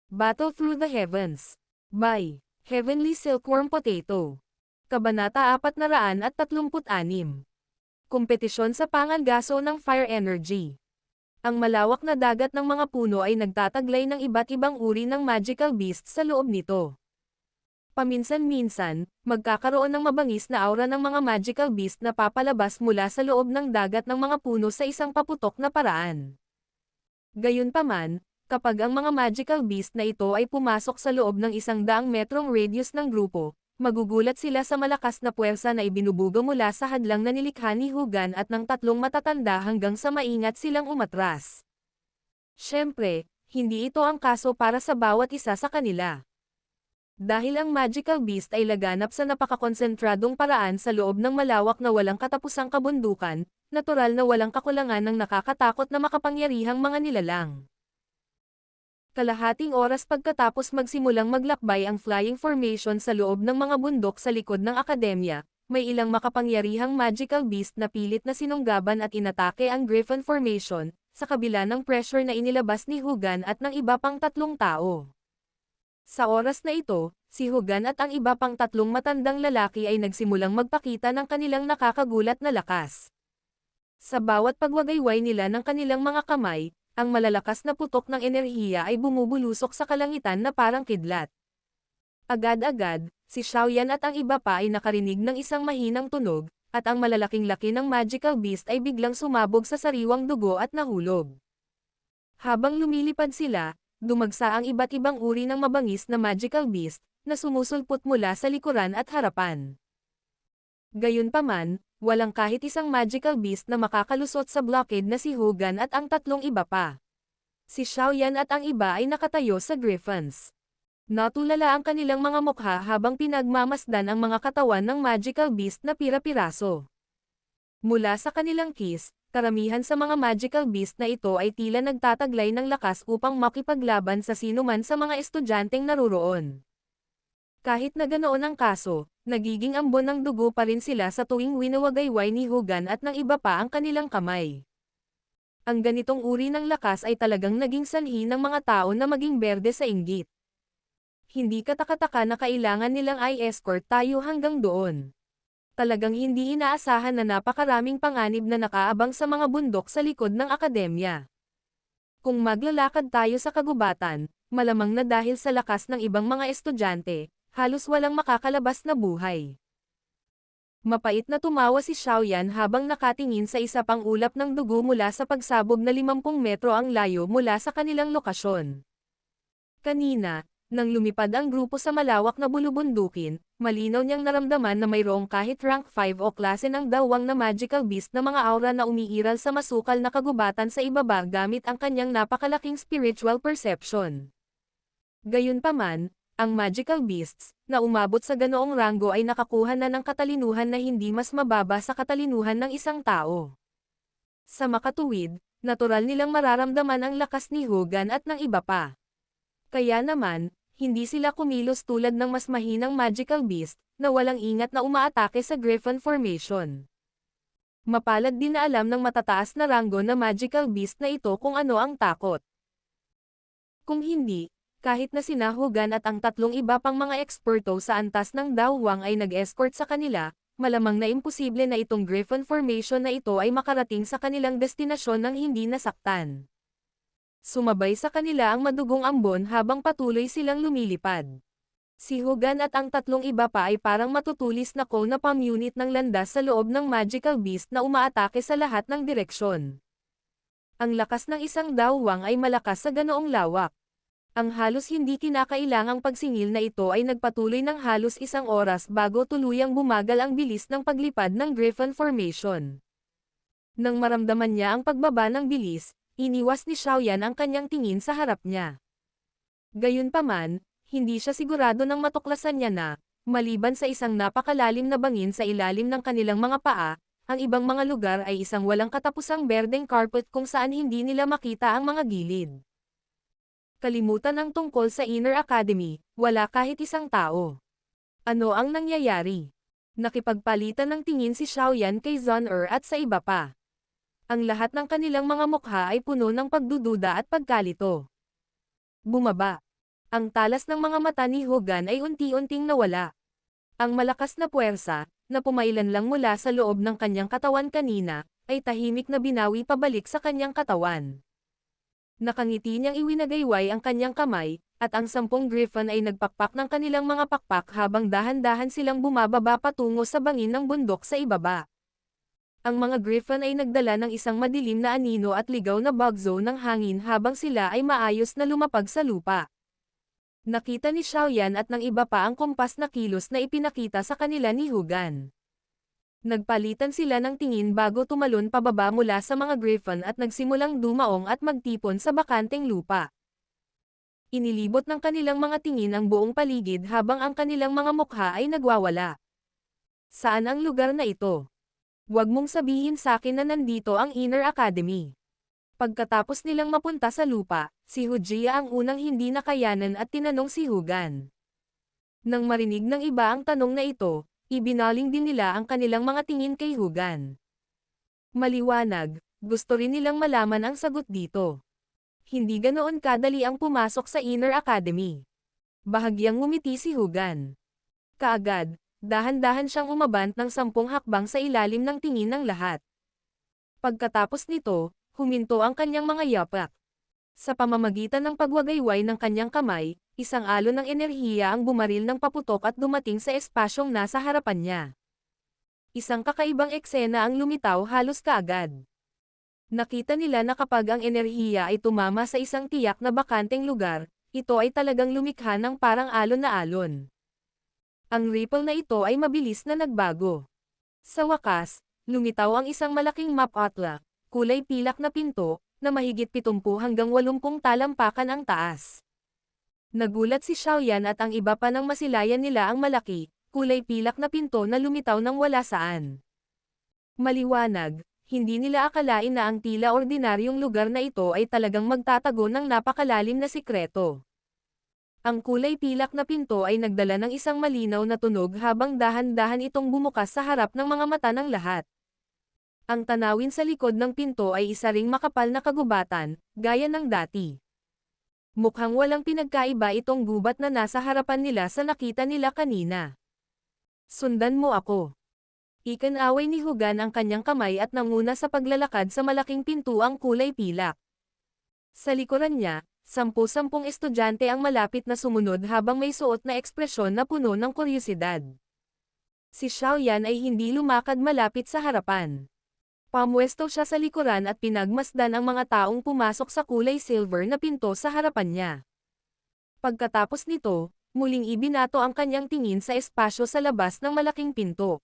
Battle Through the Heavens. By Heavenly Silkworm Potato. Kabanata 436. Kompetisyon sa pangangaso ng fire energy. Ang malawak na dagat ng mga puno ay nagtataglay ng iba't ibang uri ng magical beasts sa loob nito. Paminsan-minsan, magkakaroon ng mabangis na aura ng mga magical beast na papalabas mula sa loob ng dagat ng mga puno sa isang paputok na paraan. Gayunpaman, kapag ang mga magical beast na ito ay pumasok sa loob ng 100 metrong radius ng grupo, magugulat sila sa malakas na puwersa na ibinubuga mula sa hadlang na nilikha ni Hugan at ng tatlong matatanda hanggang sa maingat silang umatras. Siyempre, hindi ito ang kaso para sa bawat isa sa kanila. Dahil ang magical beast ay laganap sa napakakonsentradong paraan sa loob ng malawak na walang katapusang kabundukan, natural na walang kakulangan ng nakakatakot na makapangyarihang mga nilalang. Kalahating oras pagkatapos magsimulang maglakbay ang flying formation sa loob ng mga bundok sa likod ng akademya, may ilang makapangyarihang magical beast na pilit na sinunggaban at inatake ang Griffin formation, sa kabila ng pressure na inilabas ni Hugan at ng iba pang tatlong tao. Sa oras na ito, si Hugan at ang iba pang tatlong matandang lalaki ay nagsimulang magpakita ng kanilang nakakagulat na lakas. Sa bawat pagwagayway nila ng kanilang mga kamay, ang malalakas na putok ng enerhiya ay bumubulusok sa kalangitan na parang kidlat. Agad-agad, si Xiaoyan at ang iba pa ay nakarinig ng isang mahinang tunog, at ang malalaking laki ng magical beast ay biglang sumabog sa sariwang dugo at nahulog. Habang lumilipad sila, dumagsa ang iba't ibang uri ng mabangis na magical beast, na sumusulpot mula sa likuran at harapan. Gayunpaman, walang kahit isang magical beast na makakalusot sa blockade na si Hugan at ang tatlong iba pa. Si Xiaoyan at ang iba ay nakatayo sa griffins. Natulala ang kanilang mga mukha habang pinagmamasdan ang mga katawan ng magical beast na pira-piraso. Mula sa kanilang kiss, karamihan sa mga magical beast na ito ay tila nagtataglay ng lakas upang makipaglaban sa sinuman sa mga estudyanteng naruroon. Kahit na ganoon ang kaso, nagiging ambon ng dugo pa rin sila sa tuwing winawagayway ni Hugan at ng iba pa ang kanilang kamay. Ang ganitong uri ng lakas ay talagang naging sanhi ng mga tao na maging berde sa inggit. Hindi katakataka na kailangan nilang i-escort tayo hanggang doon. Talagang hindi inaasahan na napakaraming panganib na nakaabang sa mga bundok sa likod ng akademya. Kung maglalakad tayo sa kagubatan, malamang na dahil sa lakas ng ibang mga estudyante, halos walang makakalabas na buhay. Mapait na tumawa si Xiaoyan habang nakatingin sa isa pang ulap ng dugo mula sa pagsabog na 50 metro ang layo mula sa kanilang lokasyon. Kanina, nang lumipad ang grupo sa malawak na bulubundukin, malinaw niyang naramdaman na mayroong kahit rank 5 o klase ng dawang na magical beast na mga aura na umiiral sa masukal na kagubatan sa ibaba gamit ang kanyang napakalaking spiritual perception. Gayunpaman, ang magical beasts, na umabot sa ganoong ranggo ay nakakuha na ng katalinuhan na hindi mas mababa sa katalinuhan ng isang tao. Sa makatuwid, natural nilang mararamdaman ang lakas ni Hugan at ng iba pa. Kaya naman, hindi sila kumilos tulad ng mas mahinang magical beast, na walang ingat na umaatake sa Griffin formation. Mapalad din na alam ng matataas na ranggo na magical beast na ito kung ano ang takot. Kung hindi, kahit na sina Hugan at ang tatlong iba pang mga eksperto sa antas ng dawang ay nag-escort sa kanila, malamang na imposible na itong Griffin formation na ito ay makarating sa kanilang destinasyon ng hindi nasaktan. Sumabay sa kanila ang madugong ambon habang patuloy silang lumilipad. Si Hugan at ang tatlong iba pa ay parang matutulis na cone na pamunit ng landas sa loob ng magical beast na umaatake sa lahat ng direksyon. Ang lakas ng isang dawang ay malakas sa ganoong lawak. Ang halos hindi kinakailangang pagsingil na ito ay nagpatuloy ng halos 1 oras bago tuluyang bumagal ang bilis ng paglipad ng Griffin formation. Nang maramdaman niya ang pagbaba ng bilis, iniwas ni Xiaoyan ang kanyang tingin sa harap niya. Gayunpaman, hindi siya sigurado nang matuklasan niya na, maliban sa isang napakalalim na bangin sa ilalim ng kanilang mga paa, ang ibang mga lugar ay isang walang katapusang berdeng carpet kung saan hindi nila makita ang mga gilid. Kalimutan ang tungkol sa Inner Academy, wala kahit isang tao. Ano ang nangyayari? Nakipagpalitan ng tingin si Xiaoyan kay Zun-Er at sa iba pa. Ang lahat ng kanilang mga mukha ay puno ng pagdududa at pagkalito. Bumaba. Ang talas ng mga mata ni Hogan ay unti-unting nawala. Ang malakas na puwersa, na pumailan lang mula sa loob ng kanyang katawan kanina, ay tahimik na binawi pabalik sa kanyang katawan. Nakangiti niyang iwinagayway ang kanyang kamay, at ang 10 griffon ay nagpakpak ng kanilang mga pakpak habang dahan-dahan silang bumababa patungo sa bangin ng bundok sa ibaba. Ang mga griffon ay nagdala ng isang madilim na anino at ligaw na bugzo ng hangin habang sila ay maayos na lumapag sa lupa. Nakita ni Xiaoyan at ng iba pa ang kumpas na kilos na ipinakita sa kanila ni Hogan. Nagpalitan sila ng tingin bago tumalon pababa mula sa mga griffon at nagsimulang dumaong at magtipon sa bakanteng lupa. Inilibot ng kanilang mga tingin ang buong paligid habang ang kanilang mga mukha ay nagwawala. Saan ang lugar na ito? Huwag mong sabihin sa akin na nandito ang Inner Academy. Pagkatapos nilang mapunta sa lupa, si Hujia ang unang hindi nakayanan at tinanong si Hogan. Nang marinig ng iba ang tanong na ito, ibinaling din nila ang kanilang mga tingin kay Hogan. Maliwanag, gusto rin nilang malaman ang sagot dito. Hindi ganoon kadali ang pumasok sa Inner Academy. Bahagyang ngumiti si Hogan. Kaagad, dahan-dahan siyang umabant ng 10 hakbang sa ilalim ng tingin ng lahat. Pagkatapos nito, huminto ang kanyang mga yapak. Sa pamamagitan ng pagwagayway ng kanyang kamay, isang alon ng enerhiya ang bumaril ng paputok at dumating sa espasyong nasa harapan niya. Isang kakaibang eksena ang lumitaw halos kaagad. Nakita nila na kapag ang enerhiya ay tumama sa isang tiyak na bakanteng lugar, ito ay talagang lumikha ng parang alon na alon. Ang ripple na ito ay mabilis na nagbago. Sa wakas, lumitaw ang isang malaking map atla, kulay pilak na pinto, na mahigit 70 hanggang 80 talampakan ang taas. Nagulat si Xiaoyan at ang iba pa nang masilayan nila ang malaki, kulay pilak na pinto na lumitaw ng wala saan. Maliwanag, hindi nila akalain na ang tila ordinaryong lugar na ito ay talagang magtatago ng napakalalim na sikreto. Ang kulay pilak na pinto ay nagdala ng isang malinaw na tunog habang dahan-dahan itong bumukas sa harap ng mga mata ng lahat. Ang tanawin sa likod ng pinto ay isa ring makapal na kagubatan, gaya ng dati. Mukhang walang pinagkaiba itong gubat na nasa harapan nila sa nakita nila kanina. Sundan mo ako. Ikinaway ni Hogan ang kanyang kamay at nanguna sa paglalakad sa malaking pintuang kulay pilak. Sa likuran niya, 10 estudyante ang malapit na sumunod habang may suot na ekspresyon na puno ng kuryosidad. Si Xiaoyan ay hindi lumakad malapit sa harapan. Pamwesto siya sa likuran at pinagmasdan ang mga taong pumasok sa kulay silver na pinto sa harapan niya. Pagkatapos nito, muling ibinato ang kanyang tingin sa espasyo sa labas ng malaking pinto.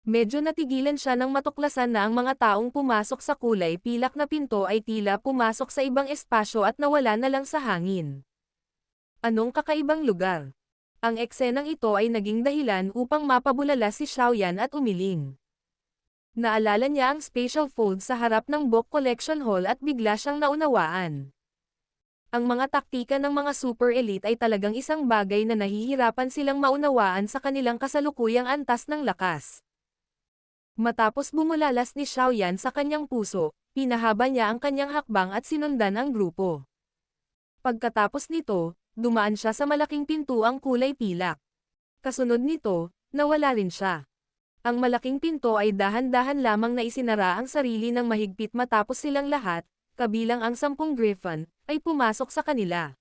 Medyo natigilan siya nang matuklasan na ang mga taong pumasok sa kulay pilak na pinto ay tila pumasok sa ibang espasyo at nawala na lang sa hangin. Anong kakaibang lugar? Ang eksenang ito ay naging dahilan upang mapabulala si Xiaoyan at umiling. Naalala niya ang spatial fold sa harap ng book collection hall at bigla siyang naunawaan. Ang mga taktika ng mga super elite ay talagang isang bagay na nahihirapan silang maunawaan sa kanilang kasalukuyang antas ng lakas. Matapos bumulalas ni Xiaoyan sa kanyang puso, pinahaba niya ang kanyang hakbang at sinundan ang grupo. Pagkatapos nito, dumaan siya sa malaking pintuang kulay pilak. Kasunod nito, nawala rin siya. Ang malaking pinto ay dahan-dahan lamang na isinara ang sarili ng mahigpit matapos silang lahat, kabilang ang 10 griffon, ay pumasok sa kanila.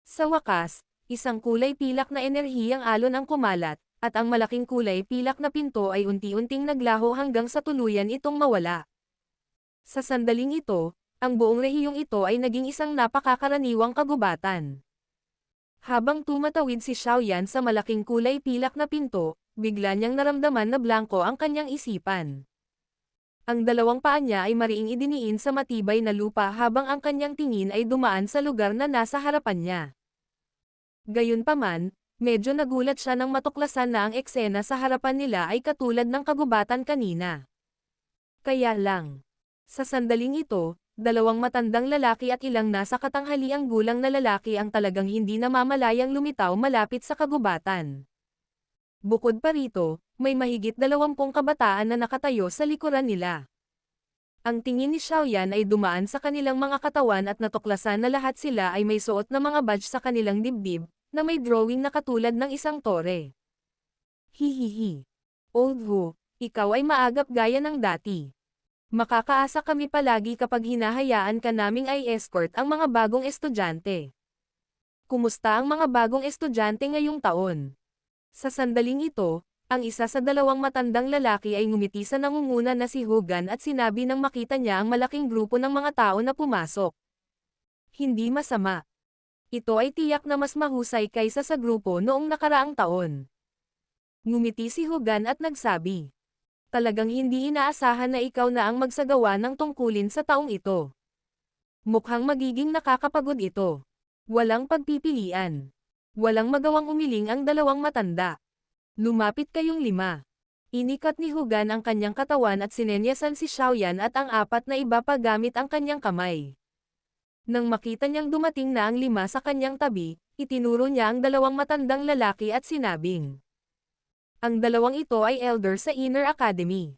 Sa wakas, isang kulay pilak na enerhiyang alon ang kumalat, at ang malaking kulay pilak na pinto ay unti-unting naglaho hanggang sa tuluyan itong mawala. Sa sandaling ito, ang buong rehiyong ito ay naging isang napakakaraniwang kagubatan. Habang tumatawid si Xiaoyan sa malaking kulay pilak na pinto, bigla niyang naramdaman na blanko ang kanyang isipan. Ang dalawang paa niya ay mariing idiniin sa matibay na lupa habang ang kanyang tingin ay dumaan sa lugar na nasa harapan niya. Gayunpaman, medyo nagulat siya nang matuklasan na ang eksena sa harapan nila ay katulad ng kagubatan kanina. Kaya lang, sa sandaling ito, dalawang matandang lalaki at ilang nasa katanghaliang gulang na lalaki ang talagang hindi namamalayang lumitaw malapit sa kagubatan. Bukod pa rito, may mahigit 20 kabataan na nakatayo sa likuran nila. Ang tingin ni Xiaoyan ay dumaan sa kanilang mga katawan at natuklasan na lahat sila ay may suot na mga badge sa kanilang dibdib, na may drawing na katulad ng isang tore. Hihihi. Old Wu, ikaw ay maagap gaya ng dati. Makakaasa kami palagi kapag hinahayaan ka naming ay escort ang mga bagong estudyante. Kumusta ang mga bagong estudyante ngayong taon? Sa sandaling ito, ang isa sa dalawang matandang lalaki ay ngumiti sa nangunguna na si Hogan at sinabi nang makita niya ang malaking grupo ng mga tao na pumasok. Hindi masama. Ito ay tiyak na mas mahusay kaysa sa grupo noong nakaraang taon. Ngumiti si Hogan at nagsabi. Talagang hindi inaasahan na ikaw na ang magsagawa ng tungkulin sa taong ito. Mukhang magiging nakakapagod ito. Walang pagpipilian. Walang magawang umiling ang dalawang matanda. Lumapit kayong lima. Inikat ni Hogan ang kanyang katawan at sinenyasan si Xiaoyan at ang apat na iba pa gamit ang kanyang kamay. Nang makita niyang dumating na ang lima sa kanyang tabi, itinuro niya ang dalawang matandang lalaki at sinabing. Ang dalawang ito ay elder sa Inner Academy.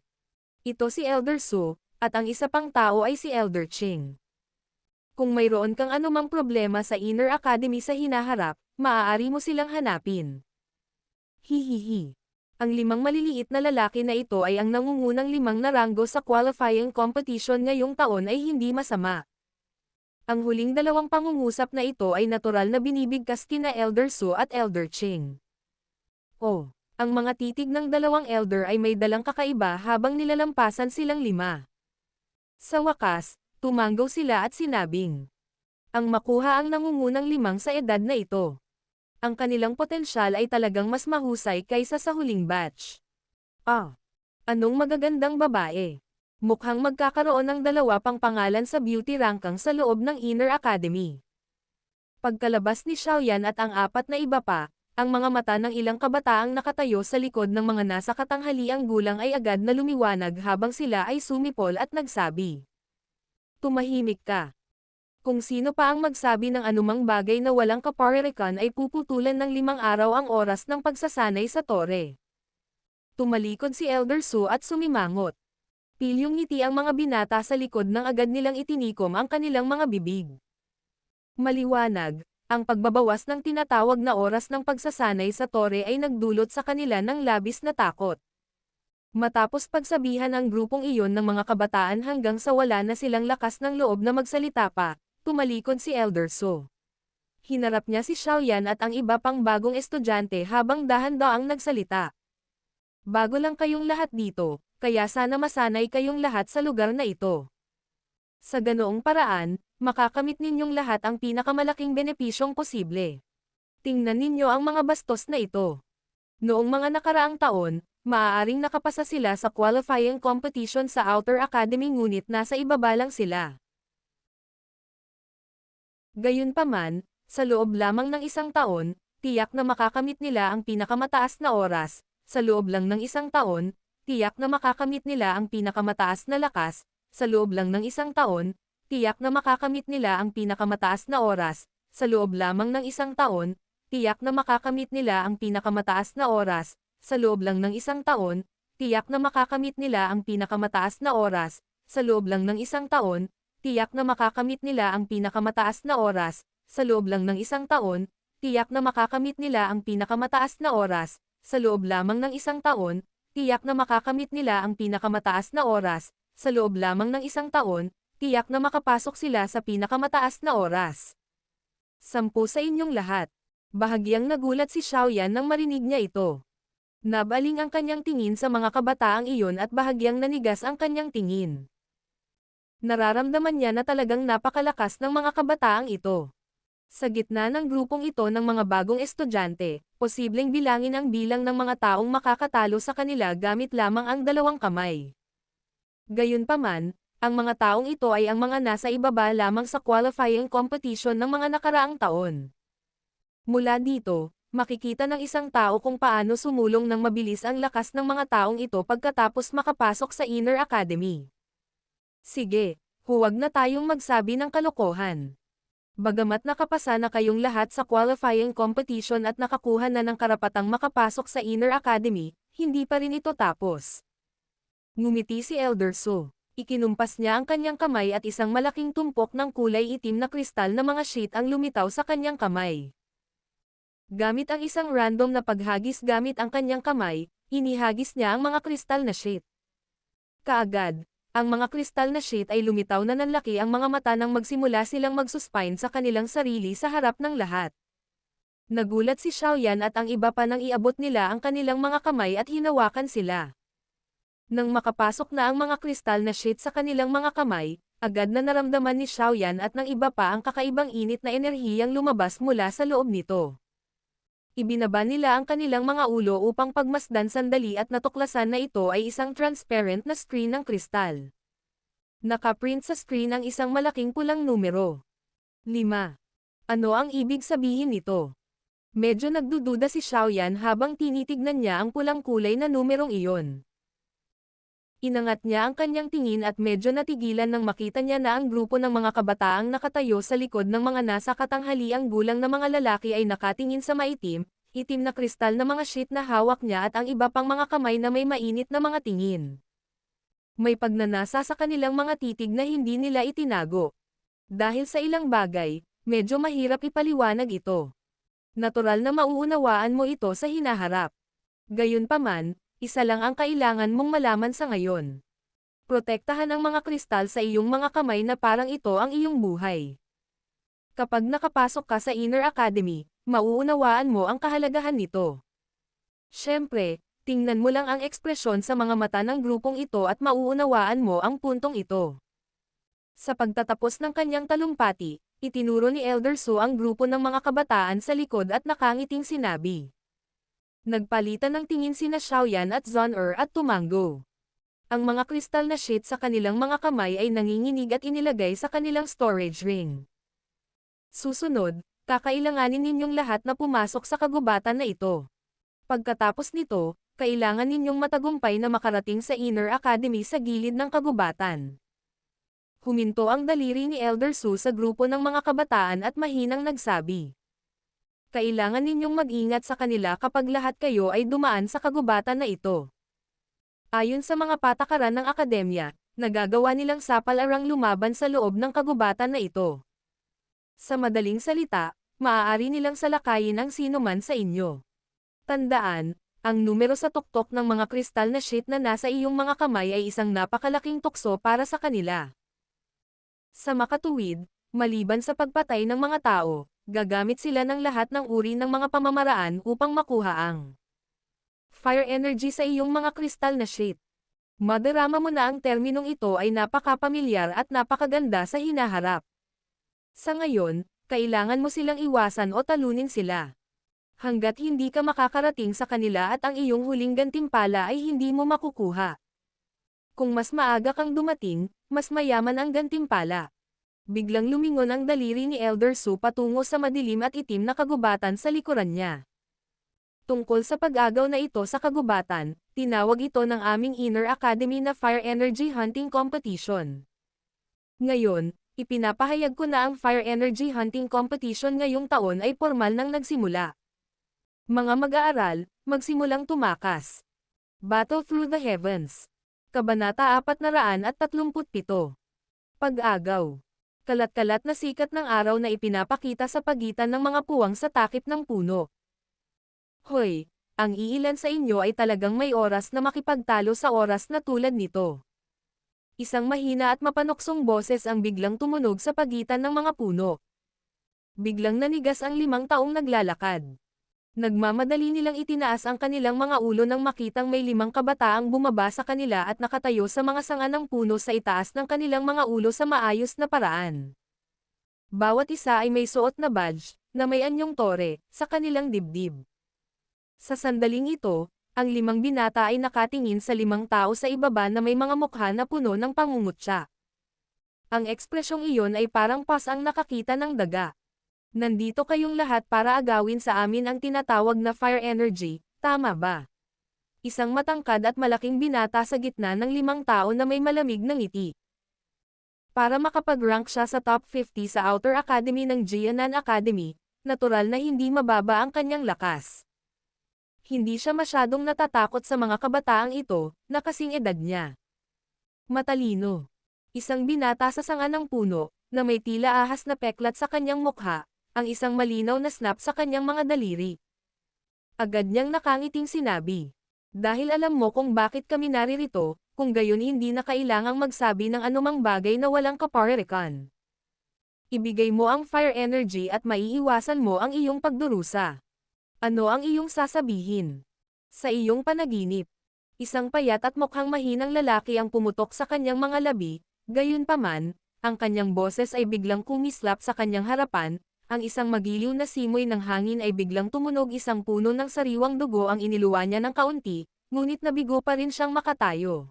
Ito si Elder Su, at ang isa pang tao ay si Elder Ching. Kung mayroon kang anumang problema sa Inner Academy sa hinaharap, maaari mo silang hanapin. Hihihi. Ang limang maliliit na lalaki na ito ay ang nangungunang limang na ranggo sa qualifying competition ngayong taon ay hindi masama. Ang huling dalawang pangungusap na ito ay natural na binibigkas kina Elder Su at Elder Ching. Oh, ang mga titig ng dalawang elder ay may dalang kakaiba habang nilalampasan silang lima. Sa wakas, tumanggaw sila at sinabing. Ang makuha ang nangungunang limang sa edad na ito. Ang kanilang potensyal ay talagang mas mahusay kaysa sa huling batch. Anong magagandang babae? Mukhang magkakaroon ng dalawa pang pangalan sa beauty rankang sa loob ng Inner Academy. Pagkalabas ni Xiaoyan at ang apat na iba pa, ang mga mata ng ilang kabataang nakatayo sa likod ng mga nasa katanghaliang gulang ay agad na lumiwanag habang sila ay sumipol at nagsabi. Tumahimik ka. Kung sino pa ang magsabi ng anumang bagay na walang kaparirikan ay puputulan ng 5 araw ang oras ng pagsasanay sa tore. Tumalikod si Elder Su at sumimangot. Pilyong ngiti ang mga binata sa likod nang agad nilang itinikom ang kanilang mga bibig. Maliwanag, ang pagbabawas ng tinatawag na oras ng pagsasanay sa tore ay nagdulot sa kanila ng labis na takot. Matapos pagsabihan ang grupong iyon ng mga kabataan hanggang sa wala na silang lakas ng loob na magsalita pa, tumalikod si Elder Su. Hinarap niya si Xiaoyan at ang iba pang bagong estudyante habang dahan-daang nagsalita. Bago lang kayong lahat dito, kaya sana masanay kayong lahat sa lugar na ito. Sa ganoong paraan, makakamit ninyong lahat ang pinakamalaking benepisyong posible. Tingnan ninyo ang mga bastos na ito. Noong mga nakaraang taon, maaaring nakapasa sila sa qualifying competition sa Outer Academy ngunit nasa ibaba lang sila. Gayunpaman, sa loob lamang ng isang taon, tiyak na makakamit nila ang pinakamataas na oras, sa loob lang ng isang taon, tiyak na makakamit nila ang pinakamataas na lakas, sa loob lang ng isang taon, tiyak na makakamit nila ang pinakamataas na oras, sa loob lamang ng isang taon, tiyak na makakamit nila ang pinakamataas na oras, sa loob lang ng isang taon, tiyak na makakamit nila ang pinakamataas na oras, sa loob lang ng isang taon, tiyak na makakamit nila ang pinakamataas na oras, sa loob lang ng isang taon, tiyak na makakamit nila ang pinakamataas na oras, sa loob lamang ng isang taon, tiyak na makakamit nila ang pinakamataas na oras, sa loob lamang ng isang taon, tiyak na makapasok sila sa pinakamataas na oras. 10 sa inyong lahat. Bahagyang nagulat si Xiaoyan nang marinig niya ito. Nabaling ang kanyang tingin sa mga kabataang iyon at bahagyang nanigas ang kanyang tingin. Nararamdaman niya na talagang napakalakas ng mga kabataang ito. Sa gitna ng grupong ito ng mga bagong estudyante, posibleng bilangin ang bilang ng mga taong makakatalo sa kanila gamit lamang ang 2 kamay. Gayunpaman, ang mga taong ito ay ang mga nasa ibaba lamang sa qualifying competition ng mga nakaraang taon. Mula dito, makikita ng isang tao kung paano sumulong ng mabilis ang lakas ng mga taong ito pagkatapos makapasok sa Inner Academy. Sige, huwag na tayong magsabi ng kalokohan. Bagamat nakapasa na kayong lahat sa qualifying competition at nakakuha na ng karapatang makapasok sa Inner Academy, hindi pa rin ito tapos. Ngumiti si Elder Su. Ikinumpas niya ang kanyang kamay at isang malaking tumpok ng kulay itim na kristal na mga sheet ang lumitaw sa kanyang kamay. Gamit ang isang random na paghagis gamit ang kanyang kamay, inihagis niya ang mga kristal na sheet. Kaagad, ang mga kristal na sheet ay lumitaw na nanlaki ang mga mata nang magsimula silang magsuspine sa kanilang sarili sa harap ng lahat. Nagulat si Xiaoyan at ang iba pa nang iabot nila ang kanilang mga kamay at hinawakan sila. Nang makapasok na ang mga kristal na sheet sa kanilang mga kamay, agad na naramdaman ni Xiaoyan at ng iba pa ang kakaibang init na enerhiyang lumabas mula sa loob nito. Ibinaba nila ang kanilang mga ulo upang pagmasdan sandali at natuklasan na ito ay isang transparent na screen ng kristal. Nakaprint sa screen ang isang malaking pulang numero. 5. Ano ang ibig sabihin nito? Medyo nagdududa si Xiaoyan habang tinitignan niya ang pulang kulay na numerong iyon. Inangat niya ang kanyang tingin at medyo natigilan nang makita niya na ang grupo ng mga kabataang nakatayo sa likod ng mga nasa katanghaliang gulang na mga lalaki ay nakatingin sa maitim, itim na kristal na mga sheet na hawak niya at ang iba pang mga kamay na may mainit na mga tingin. May pagnanasa sa kanilang mga titig na hindi nila itinago. Dahil sa ilang bagay, medyo mahirap ipaliwanag ito. Natural na mauunawaan mo ito sa hinaharap. Gayunpaman, isa lang ang kailangan mong malaman sa ngayon. Protektahan ang mga kristal sa iyong mga kamay na parang ito ang iyong buhay. Kapag nakapasok ka sa Inner Academy, mauunawaan mo ang kahalagahan nito. Siyempre, tingnan mo lang ang ekspresyon sa mga mata ng grupong ito at mauunawaan mo ang puntong ito. Sa pagtatapos ng kanyang talumpati, itinuro ni Elder Su ang grupo ng mga kabataan sa likod at nakangiting sinabi. Nagpalitan ng tingin sina Xiaoyan at Zhon'er at tumango. Ang mga kristal na sheet sa kanilang mga kamay ay nanginginig at inilagay sa kanilang storage ring. Susunod, kakailanganin ninyong lahat na pumasok sa kagubatan na ito. Pagkatapos nito, kailangan ninyong matagumpay na makarating sa Inner Academy sa gilid ng kagubatan. Huminto ang daliri ni Elder Su sa grupo ng mga kabataan at mahinang nagsabi. Kailangan ninyong mag-ingat sa kanila kapag lahat kayo ay dumaan sa kagubatan na ito. Ayon sa mga patakaran ng akademya, nagagawa nilang sapalarang lumaban sa loob ng kagubatan na ito. Sa madaling salita, maaari nilang salakayin ang sino man sa inyo. Tandaan, ang numero sa tuktok ng mga kristal na sheet na nasa iyong mga kamay ay isang napakalaking tukso para sa kanila. Sa makatuwid, maliban sa pagpatay ng mga tao, gagamit sila ng lahat ng uri ng mga pamamaraan upang makuha ang fire energy sa iyong mga kristal na sheet. Madarama mo na ang terminong ito ay napakapamilyar at napakaganda sa hinaharap. Sa ngayon, kailangan mo silang iwasan o talunin sila. Hanggat hindi ka makakarating sa kanila at ang iyong huling gantimpala ay hindi mo makukuha. Kung mas maaga kang dumating, mas mayaman ang gantimpala. Biglang lumingon ang daliri ni Elder Su patungo sa madilim at itim na kagubatan sa likuran niya. Tungkol sa pag-agaw na ito sa kagubatan, tinawag ito ng aming Inner Academy na Fire Energy Hunting Competition. Ngayon, ipinapahayag ko na ang Fire Energy Hunting Competition ngayong taon ay formal nang nagsimula. Mga mag-aaral, magsimulang tumakas. Battle Through the Heavens. Kabanata 437. Pag-agaw. Kalat-kalat na sikat ng araw na ipinapakita sa pagitan ng mga puwang sa takip ng puno. Hoy, ang iilan sa inyo ay talagang may oras na makipagtalo sa oras na tulad nito. Isang mahina at mapanuksong boses ang biglang tumunog sa pagitan ng mga puno. Biglang nanigas ang 5 taong naglalakad. Nagmamadali nilang itinaas ang kanilang mga ulo nang makitang may 5 kabataang bumaba sa kanila at nakatayo sa mga sanga ng puno sa itaas ng kanilang mga ulo sa maayos na paraan. Bawat isa ay may suot na badge, na may anyong tore, sa kanilang dibdib. Sa sandaling ito, ang 5 binata ay nakatingin sa 5 tao sa ibaba na may mga mukha na puno ng pangungutya. Ang ekspresyong iyon ay parang pasang nakakita ng daga. Nandito kayong lahat para agawin sa amin ang tinatawag na fire energy, tama ba? Isang matangkad at malaking binata sa gitna ng 5 tao na may malamig na ngiti. Para makapag-rank siya sa top 50 sa Outer Academy ng Jianan Academy, natural na hindi mababa ang kanyang lakas. Hindi siya masyadong natatakot sa mga kabataang ito, na kasing edad niya. Matalino. Isang binata sa sanga ng puno, na may tila ahas na peklat sa kanyang mukha, ang isang malinaw na snap sa kanyang mga daliri. Agad niyang nakangiting sinabi. Dahil alam mo kung bakit kami naririto, kung gayon hindi na kailangang magsabi ng anumang bagay na walang kaparerikan. Ibigay mo ang fire energy at maiiwasan mo ang iyong pagdurusa. Ano ang iyong sasabihin? Sa iyong panaginip, isang payat at mukhang mahinang lalaki ang pumutok sa kanyang mga labi, gayunpaman, ang kanyang boses ay biglang kumislap sa kanyang harapan, ang isang magiliw na simoy ng hangin ay biglang tumunog, isang puno ng sariwang dugo ang iniluwa niya ng kaunti, ngunit nabigo pa rin siyang makatayo.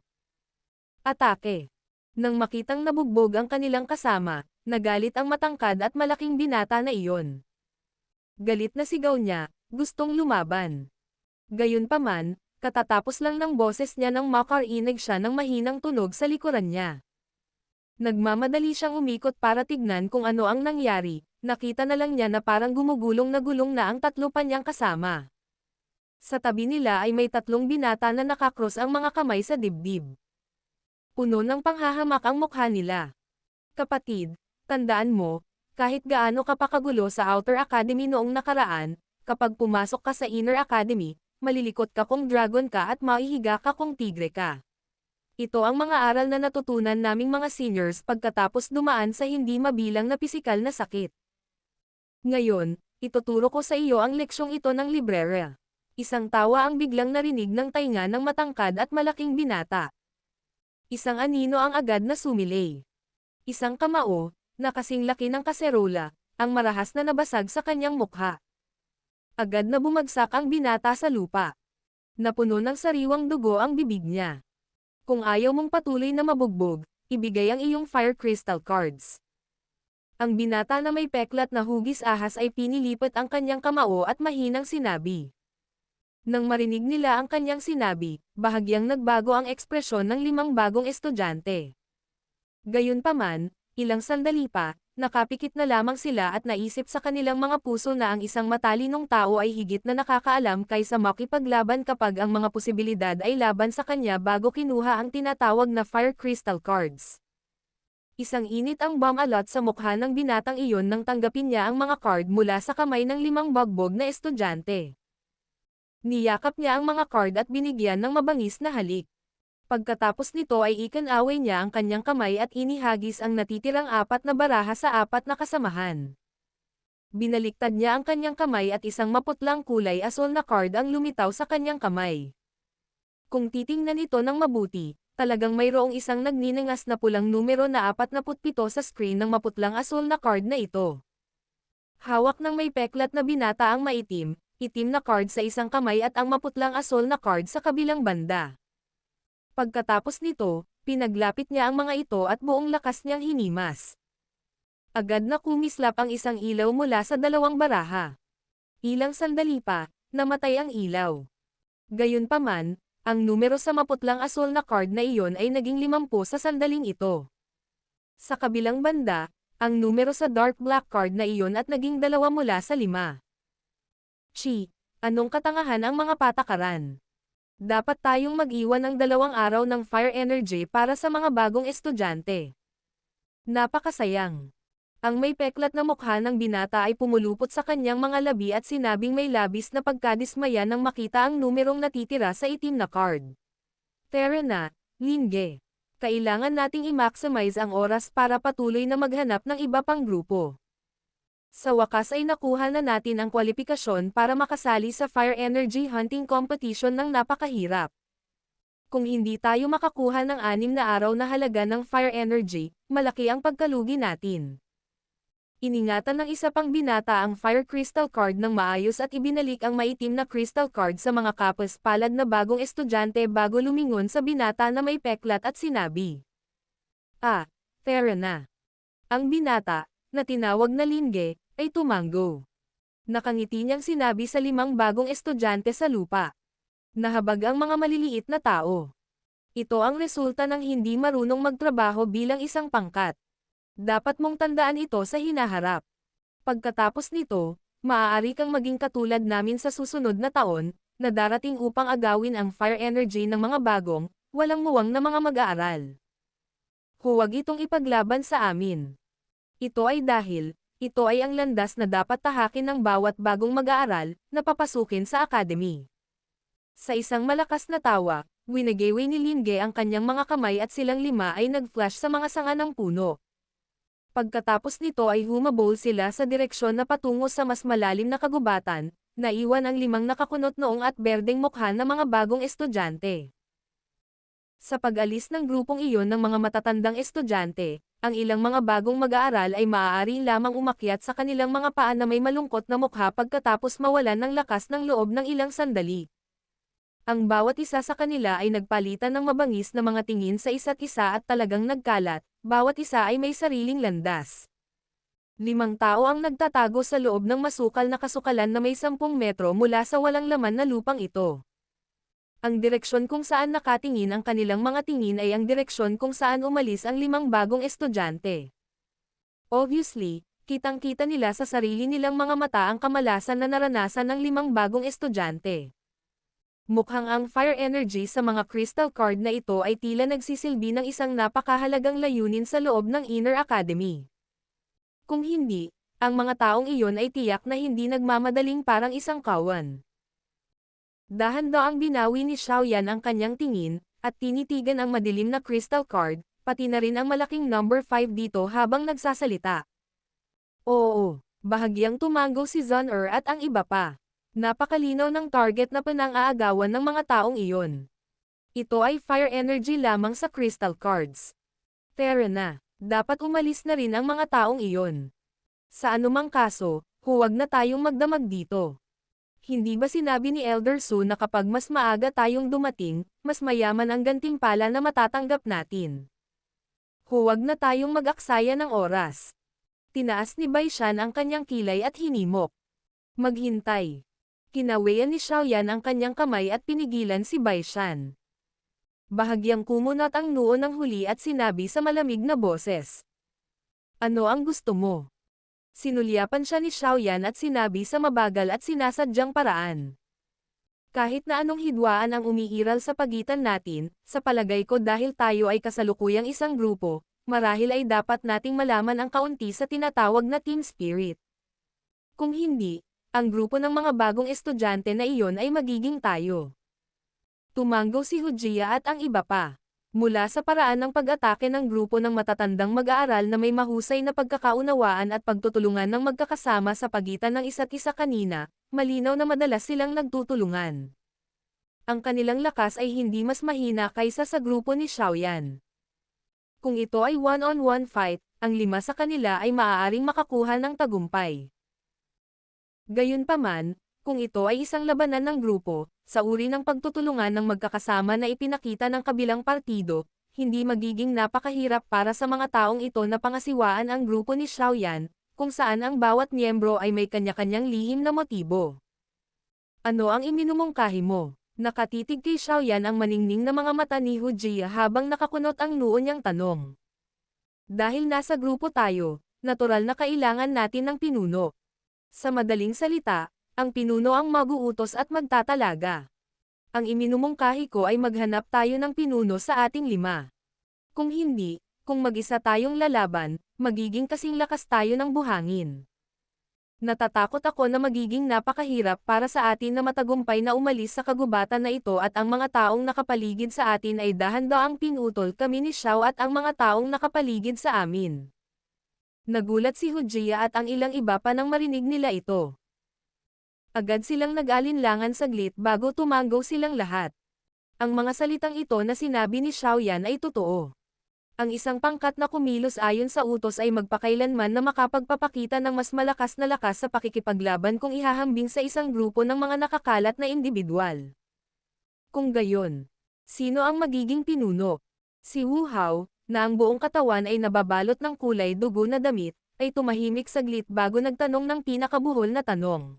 Atake. Nang makitang nabugbog ang kanilang kasama, nagalit ang matangkad at malaking binata na iyon. Galit na sigaw niya, gustong lumaban. Gayunpaman, katatapos lang ng boses niya nang makarinig siya ng mahinang tunog sa likuran niya. Nagmamadali siyang umikot para tignan kung ano ang nangyari, nakita na lang niya na parang gumugulong na ang tatlo pa niyang kasama. Sa tabi nila ay may tatlong binata na nakakross ang mga kamay sa dibdib. Puno ng panghahamak ang mukha nila. Kapatid, tandaan mo, kahit gaano ka pa kagulo sa Outer Academy noong nakaraan, kapag pumasok ka sa Inner Academy, malilikot ka kung dragon ka at maihiga ka kung tigre ka. Ito ang mga aral na natutunan naming mga seniors pagkatapos dumaan sa hindi mabilang na pisikal na sakit. Ngayon, ituturo ko sa iyo ang leksyong ito ng librera. Isang tawa ang biglang narinig ng tainga ng matangkad at malaking binata. Isang anino ang agad na sumilay. Isang kamao, na kasing laki ng kaserola, ang marahas na nabasag sa kanyang mukha. Agad na bumagsak ang binata sa lupa. Napuno ng sariwang dugo ang bibig niya. Kung ayaw mong patuloy na mabugbog, ibigay ang iyong fire crystal cards. Ang binata na may peklat na hugis ahas ay pinilipat ang kanyang kamao at mahinang sinabi. Nang marinig nila ang kanyang sinabi, bahagyang nagbago ang ekspresyon ng 5 bagong estudyante. Gayunpaman, ilang sandali pa, nakapikit na lamang sila at naisip sa kanilang mga puso na ang isang matalinong tao ay higit na nakakaalam kaysa makipaglaban kapag ang mga posibilidad ay laban sa kanya bago kinuha ang tinatawag na fire crystal cards. Isang init ang bomb-alot sa mukha ng binatang iyon nang tanggapin niya ang mga card mula sa kamay ng 5 bagbog na estudyante. Niyakap niya ang mga card at binigyan ng mabangis na halik. Pagkatapos nito ay ikinaway niya ang kanyang kamay at inihagis ang natitirang 4 na baraha sa 4 na kasamahan. Binaliktad niya ang kanyang kamay at isang maputlang kulay asol na card ang lumitaw sa kanyang kamay. Kung titingnan ito ng mabuti, talagang mayroong isang nagninangas na pulang numero na 47 sa screen ng maputlang asol na card na ito. Hawak ng may peklat na binata ang itim na card sa isang kamay at ang maputlang asol na card sa kabilang banda. Pagkatapos nito, pinaglapit niya ang mga ito at buong lakas niyang hinimas. Agad na kumislap ang isang ilaw mula sa 2 baraha. Ilang sandali pa, namatay ang ilaw. Gayunpaman, ang numero sa maputlang asol na card na iyon ay naging 50 sa sandaling ito. Sa kabilang banda, ang numero sa dark black card na iyon at naging 2 mula sa 5. Chi, anong katangahan ang mga patakaran? Dapat tayong mag-iwan ng 2 araw ng fire energy para sa mga bagong estudyante. Napakasayang. Ang may peklat na mukha ng binata ay pumulupot sa kanyang mga labi at sinabing may labis na pagkadismaya nang makita ang numerong natitira sa itim na card. Tara na, Linge. Kailangan nating i-maximize ang oras para patuloy na maghanap ng iba pang grupo. Sa wakas ay nakuha na natin ang kwalifikasyon para makasali sa Fire Energy Hunting Competition ng napakahirap. Kung hindi tayo makakuha ng 6 na araw na halaga ng Fire Energy, malaki ang pagkalugi natin. Iningatan ng isa pang binata ang Fire Crystal Card ng maayos at ibinalik ang maitim na Crystal Card sa mga kapos-palad na bagong estudyante bago lumingon sa binata na may peklat at sinabi. Tara na. Ang binata, na tinawag na Linge, ay tumango. Nakangiti niyang sinabi sa 5 bagong estudyante sa lupa. Nahabag ang mga maliliit na tao. Ito ang resulta ng hindi marunong magtrabaho bilang isang pangkat. Dapat mong tandaan ito sa hinaharap. Pagkatapos nito, maaari kang maging katulad namin sa susunod na taon, na darating upang agawin ang fire energy ng mga bagong, walang muwang na mga mag-aaral. Huwag itong ipaglaban sa amin. Ito ay ang landas na dapat tahakin ng bawat bagong mag-aaral na papasukin sa academy. Sa isang malakas na tawa, winagayway ni Linge ang kanyang mga kamay at silang lima ay nag-flash sa mga sanga ng puno. Pagkatapos nito ay humabol sila sa direksyon na patungo sa mas malalim na kagubatan, naiwan ang limang nakakunot noong at berdeng mukha ng mga bagong estudyante. Sa pag-alis ng grupong iyon ng mga matatandang estudyante, ang ilang mga bagong mag-aaral ay maaari lamang umakyat sa kanilang mga paa na may malungkot na mukha pagkatapos mawalan ng lakas ng loob ng ilang sandali. Ang bawat isa sa kanila ay nagpalitan ng mabangis na mga tingin sa isa't isa at talagang nagkalat, bawat isa ay may sariling landas. 5 tao ang nagtatago sa loob ng masukal na kasukalan na may 10 metro mula sa walang laman na lupang ito. Ang direksyon kung saan nakatingin ang kanilang mga tingin ay ang direksyon kung saan umalis ang 5 bagong estudyante. Obviously, kitang-kita nila sa sarili nilang mga mata ang kamalasan na naranasan ng 5 bagong estudyante. Mukhang ang fire energy sa mga crystal card na ito ay tila nagsisilbi ng isang napakahalagang layunin sa loob ng Inner Academy. Kung hindi, ang mga taong iyon ay tiyak na hindi nagmamadaling parang isang kawan. Dahan-daang binawi ni Xiaoyan ang kanyang tingin, at tinitigan ang madilim na crystal card, pati na rin ang malaking number 5 dito habang nagsasalita. Oo, bahagyang tumango si Zun-Er at ang iba pa. Napakalinaw ng target na pinang-aagawan ng mga taong iyon. Ito ay fire energy lamang sa crystal cards. Tara na, dapat umalis na rin ang mga taong iyon. Sa anumang kaso, huwag na tayong magdamag dito. Hindi ba sinabi ni Elder Su na kapag mas maaga tayong dumating, mas mayaman ang gantimpala na matatanggap natin? Huwag na tayong mag-aksaya ng oras. Tinaas ni Baishan ang kanyang kilay at hinimok. Maghintay. Kinawayan ni Xiaoyan ang kanyang kamay at pinigilan si Baishan. Bahagyang kumunat ang noo ng huli at sinabi sa malamig na boses. Ano ang gusto mo? Sinulyapan siya ni Xiaoyan at sinabi sa mabagal at sinasadyang paraan. Kahit na anong hidwaan ang umiiral sa pagitan natin, sa palagay ko dahil tayo ay kasalukuyang isang grupo, marahil ay dapat nating malaman ang kaunti sa tinatawag na team spirit. Kung hindi, ang grupo ng mga bagong estudyante na iyon ay magiging tayo. Tumango si Hujia at ang iba pa. Mula sa paraan ng pag-atake ng grupo ng matatandang mag-aaral na may mahusay na pagkakaunawaan at pagtutulungan ng magkakasama sa pagitan ng isa't isa kanina, malinaw na madalas silang nagtutulungan. Ang kanilang lakas ay hindi mas mahina kaysa sa grupo ni Xiaoyan. Kung ito ay one-on-one fight, ang 5 sa kanila ay maaaring makakuha ng tagumpay. Gayunpaman, kung ito ay isang labanan ng grupo, sa uri ng pagtutulungan ng magkakasama na ipinakita ng kabilang partido, hindi magiging napakahirap para sa mga taong ito na pangasiwaan ang grupo ni Xiaoyan, kung saan ang bawat miyembro ay may kanya-kanyang lihim na motibo. Ano ang iminumungkahi mo? Nakatitig kay Xiaoyan ang maningning na mga mata ni Hujia habang nakakunot ang noo niyang tanong. Dahil nasa grupo tayo, natural na kailangan natin ng pinuno. Sa madaling salita, ang pinuno ang mag-uutos at magtatalaga. Ang iminumungkahi ko ay maghanap tayo ng pinuno sa ating 5. Kung hindi, kung mag-isa tayong lalaban, magiging kasing lakas tayo ng buhangin. Natatakot ako na magiging napakahirap para sa atin na matagumpay na umalis sa kagubatan na ito at ang mga taong nakapaligid sa atin ay dahan-daang pinutol kami ni Xiao at ang mga taong nakapaligid sa amin. Nagulat si Hujia at ang ilang iba pa nang marinig nila ito. Agad silang nag-alinlangan saglit bago tumango silang lahat. Ang mga salitang ito na sinabi ni Xiaoyan ay totoo. Ang isang pangkat na kumilos ayon sa utos ay magpakailanman na makapagpapakita ng mas malakas na lakas sa pakikipaglaban kung ihahambing sa isang grupo ng mga nakakalat na individual. Kung gayon, sino ang magiging pinuno? Si Wu Hao, na ang buong katawan ay nababalot ng kulay dugo na damit, ay tumahimik saglit bago nagtanong ng pinakabuhol na tanong.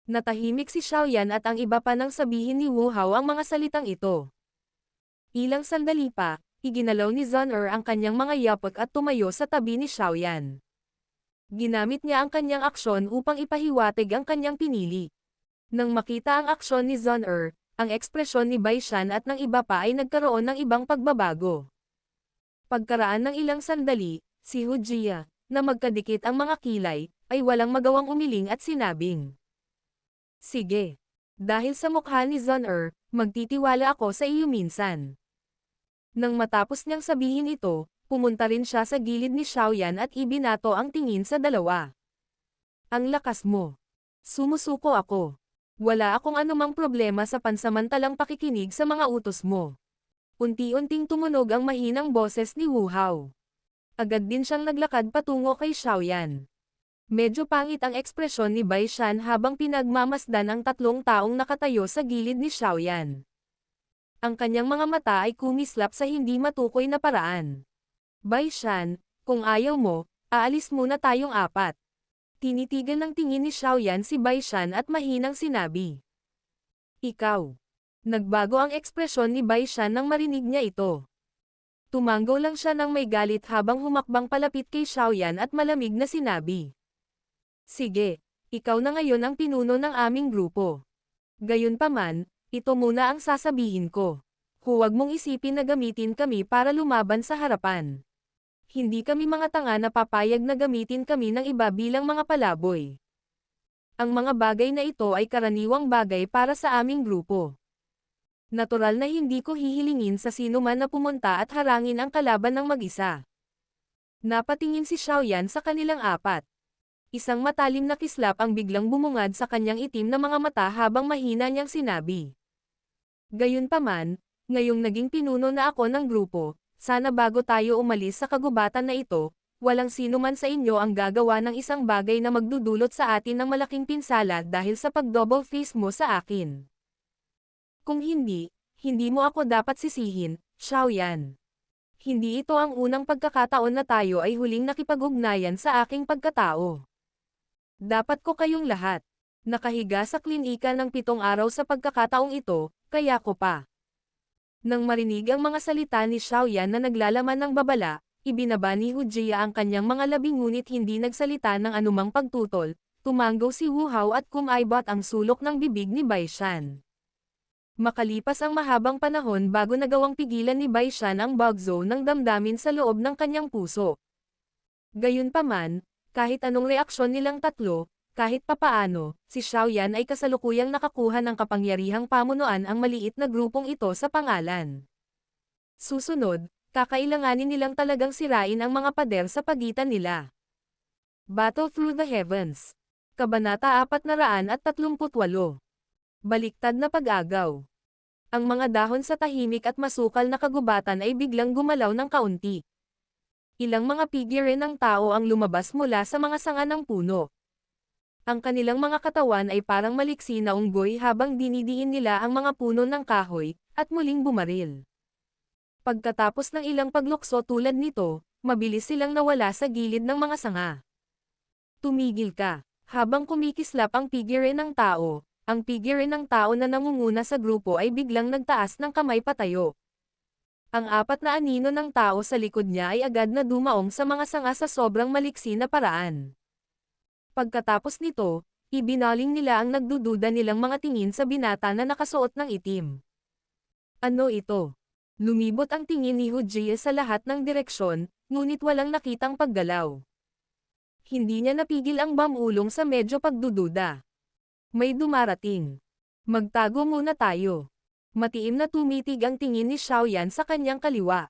Natahimik si Xiaoyan at ang iba pa nang sabihin ni Wu Hao ang mga salitang ito. Ilang sandali pa, iginalaw ni Zun-Er ang kanyang mga yapak at tumayo sa tabi ni Xiaoyan. Ginamit niya ang kanyang aksyon upang ipahiwatig ang kanyang pinili. Nang makita ang aksyon ni Zun-Er, ang ekspresyon ni Baishan at ng iba pa ay nagkaroon ng ibang pagbabago. Pagkaraan ng ilang sandali, si Hujia, na magkadikit ang mga kilay, ay walang magawang umiling at sinabing, "Sige. Dahil sa mukha ni Zun-er, magtitiwala ako sa iyo minsan." Nang matapos niyang sabihin ito, pumunta rin siya sa gilid ni Xiaoyan at ibinato ang tingin sa dalawa. "Ang lakas mo. Sumusuko ako. Wala akong anumang problema sa pansamantalang pakikinig sa mga utos mo." Unti-unting tumunog ang mahinang boses ni Wu Hao. Agad din siyang naglakad patungo kay Xiaoyan. Medyo pangit ang ekspresyon ni Bai Shan habang pinagmamasdan ang tatlong taong nakatayo sa gilid ni Xiaoyan. Ang kanyang mga mata ay kumislap sa hindi matukoy na paraan. "Bai Shan, kung ayaw mo, aalis muna tayong apat." Tinitigan ng tingin ni Xiaoyan si Bai Shan at mahinang sinabi, "Ikaw." Nagbago ang ekspresyon ni Bai Shan nang marinig niya ito. Tumango lang siya ng may galit habang humakbang palapit kay Xiaoyan at malamig na sinabi, "Sige, ikaw na ngayon ang pinuno ng aming grupo. Gayunpaman, ito muna ang sasabihin ko. Huwag mong isipin na gamitin kami para lumaban sa harapan. Hindi kami mga tanga na papayag na gamitin kami ng iba bilang mga palaboy. Ang mga bagay na ito ay karaniwang bagay para sa aming grupo. Natural na hindi ko hihilingin sa sino man na pumunta at harangin ang kalaban ng mag-isa." Napatingin si Xiaoyan sa kanilang apat. Isang matalim na kislap ang biglang bumungad sa kanyang itim na mga mata habang mahina niyang sinabi, "Gayunpaman, ngayong naging pinuno na ako ng grupo, sana bago tayo umalis sa kagubatan na ito, walang sino man sa inyo ang gagawa ng isang bagay na magdudulot sa atin ng malaking pinsala dahil sa pag-double face mo sa akin. Kung hindi, hindi mo ako dapat sisihin, Xiaoyan. Hindi ito ang unang pagkakataon na tayo ay huling nakipag-ugnayan sa aking pagkatao. Dapat ko kayong lahat. Nakahiga sa klinika ng 7 araw sa pagkakataong ito, kaya ko pa." Nang marinig ang mga salita ni Xiaoyan na naglalaman ng babala, ibinaba ni Hujia ang kanyang mga labi ngunit hindi nagsalita ng anumang pagtutol, tumango si Wu Hao at kumaibot ang sulok ng bibig ni Bai Shan. Makalipas ang mahabang panahon bago nagawang pigilan ni Bai Shan ang bagzo ng damdamin sa loob ng kanyang puso. Gayunpaman, kahit anong reaksyon nilang tatlo, kahit papaano, si Xiaoyan ay kasalukuyang nakakuha ng kapangyarihang pamunuan ang maliit na grupong ito sa pangalan. Susunod, kakailanganin nilang talagang sirain ang mga pader sa pagitan nila. Battle Through the Heavens. Kabanata 438. Baliktad na pag-agaw. Ang mga dahon sa tahimik at masukal na kagubatan ay biglang gumalaw ng kaunti. Ilang mga figure ng tao ang lumabas mula sa mga sanga ng puno. Ang kanilang mga katawan ay parang maliksi na unggoy habang dinidiin nila ang mga puno ng kahoy, at muling bumaril. Pagkatapos ng ilang paglukso tulad nito, mabilis silang nawala sa gilid ng mga sanga. "Tumigil ka." Habang kumikislap ang figure ng tao, ang figure ng tao na nangunguna sa grupo ay biglang nagtaas ng kamay patayo. Ang 4 na anino ng tao sa likod niya ay agad na dumaong sa mga sanga sa sobrang maliksi na paraan. Pagkatapos nito, ibinaling nila ang nagdududa nilang mga tingin sa binata na nakasuot ng itim. "Ano ito?" Lumibot ang tingin ni Hujie sa lahat ng direksyon, ngunit walang nakitang paggalaw. Hindi niya napigil ang bamulong sa medyo pagdududa. "May dumarating. Magtago muna tayo." Matiim na tumitig ang tingin ni Xiaoyan sa kanyang kaliwa.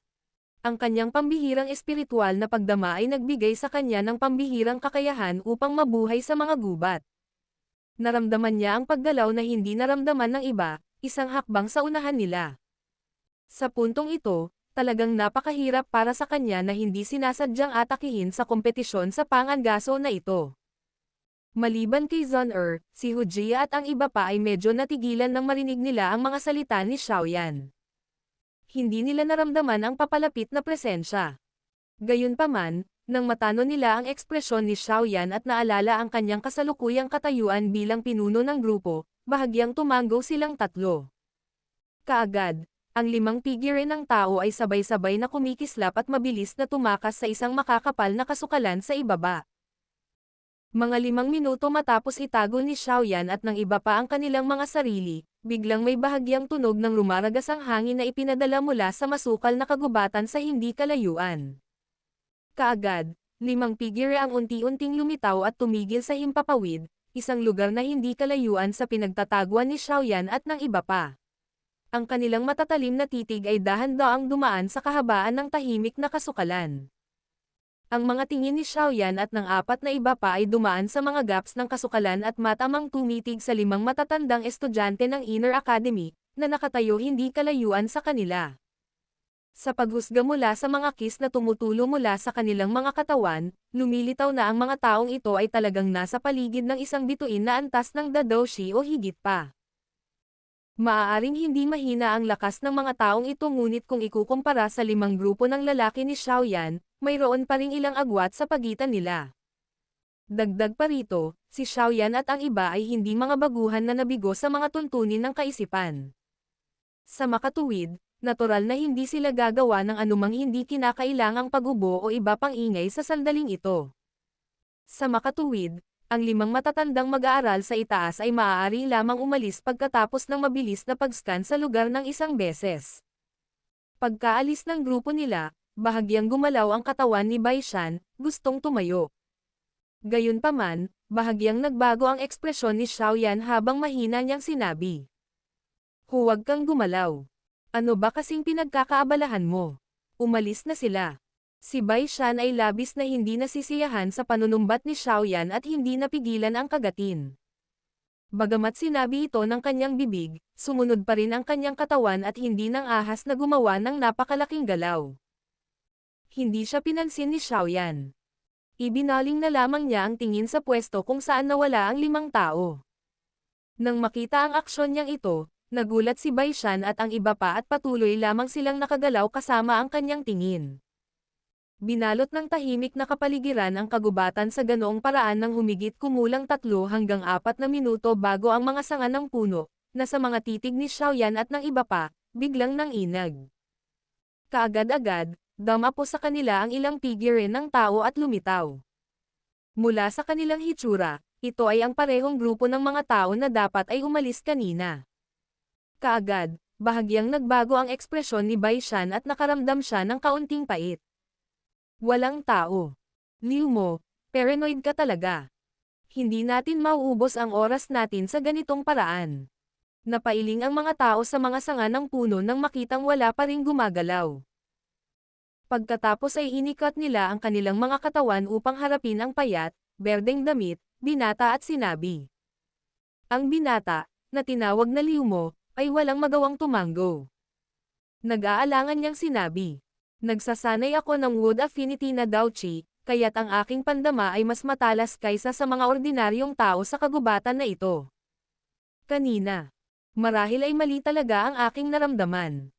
Ang kanyang pambihirang espiritual na pagdama ay nagbigay sa kanya ng pambihirang kakayahan upang mabuhay sa mga gubat. Naramdaman niya ang paggalaw na hindi naramdaman ng iba, isang hakbang sa unahan nila. Sa puntong ito, talagang napakahirap para sa kanya na hindi sinasadyang atakihin sa kompetisyon sa pangangaso na ito. Maliban kay Zun-er, si Hujia at ang iba pa ay medyo natigilan nang marinig nila ang mga salita ni Xiaoyan. Hindi nila naramdaman ang papalapit na presensya. Gayunpaman, nang matano nila ang ekspresyon ni Xiaoyan at naalala ang kanyang kasalukuyang katayuan bilang pinuno ng grupo, bahagyang tumango silang tatlo. Kaagad, ang 5 figure ng tao ay sabay-sabay na kumikislap at mabilis na tumakas sa isang makakapal na kasukalan sa ibaba. Mga 5 minuto matapos itago ni Xiaoyan at ng iba pa ang kanilang mga sarili, biglang may bahagyang tunog ng rumaragas ang hangin na ipinadala mula sa masukal na kagubatan sa hindi kalayuan. Kaagad, 5 figure ang unti-unting lumitaw at tumigil sa himpapawid, isang lugar na hindi kalayuan sa pinagtataguan ni Xiaoyan at ng iba pa. Ang kanilang matatalim na titig ay dahan-daang dumaan sa kahabaan ng tahimik na kasukalan. Ang mga tingin ni Xiaoyan at ng 4 na iba pa ay dumaan sa mga gaps ng kasukalan at matamang tumitig sa 5 matatandang estudyante ng Inner Academy, na nakatayo hindi kalayuan sa kanila. Sa paghusga mula sa mga kiss na tumutulo mula sa kanilang mga katawan, lumilitaw na ang mga taong ito ay talagang nasa paligid ng isang bituin na antas ng dadoshi o higit pa. Maaaring hindi mahina ang lakas ng mga taong ito ngunit kung ikukumpara sa 5 grupo ng lalaki ni Xiaoyan, mayroon pa ring ilang agwat sa pagitan nila. Dagdag pa rito, si Xiaoyan at ang iba ay hindi mga baguhan na nabigo sa mga tuntunin ng kaisipan. Sa makatuwid, natural na hindi sila gagawa ng anumang hindi kinakailangang pagubo o iba pang ingay sa sandaling ito. Sa makatuwid, ang 5 matatandang mag-aaral sa itaas ay maaari lamang umalis pagkatapos ng mabilis na pag-scan sa lugar ng isang beses. Pagkaalis ng grupo nila, bahagyang gumalaw ang katawan ni Baishan, gustong tumayo. Gayunpaman, bahagyang nagbago ang ekspresyon ni Xiaoyan habang mahina niyang sinabi. Huwag kang gumalaw. Ano ba kasing pinagkakaabalahan mo? Umalis na sila. Si Baishan ay labis na hindi nasisiyahan sa panunumbat ni Xiaoyan at hindi napigilan ang kagatin. Bagamat sinabi ito ng kanyang bibig, sumunod pa rin ang kanyang katawan at hindi nang ahas na gumawa ng napakalaking galaw. Hindi siya pinansin ni Xiaoyan. Ibinaling na lamang niya ang tingin sa pwesto kung saan nawala ang 5 tao. Nang makita ang aksyon niyang ito, nagulat si Baishan at ang iba pa at patuloy lamang silang nakagalaw kasama ang kanyang tingin. Binalot ng tahimik na kapaligiran ang kagubatan sa ganoong paraan ng humigit kumulang 3 hanggang 4 na minuto bago ang mga sanga ng puno, na sa mga titig ni Xiaoyan at ng iba pa, biglang nanginag. Kaagad-agad, damapo sa kanila ang ilang figure ng tao at lumitaw. Mula sa kanilang hitsura, ito ay ang parehong grupo ng mga tao na dapat ay umalis kanina. Kaagad, bahagyang nagbago ang ekspresyon ni Baishan at nakaramdam siya ng kaunting pait. Walang tao. Liu mo, paranoid ka talaga. Hindi natin mauubos ang oras natin sa ganitong paraan. Napailing ang mga tao sa mga sanga ng puno nang makitang wala pa ring gumagalaw. Pagkatapos ay inikat nila ang kanilang mga katawan upang harapin ang payat, berdeng damit, binata at sinabi. Ang binata, na tinawag na Liu mo, ay walang magawang tumanggo. Nag-aalangan niyang sinabi. Nagsasanay ako ng wood affinity na Daochi, kaya't ang aking pandama ay mas matalas kaysa sa mga ordinaryong tao sa kagubatan na ito. Kanina. Marahil ay mali talaga ang aking naramdaman.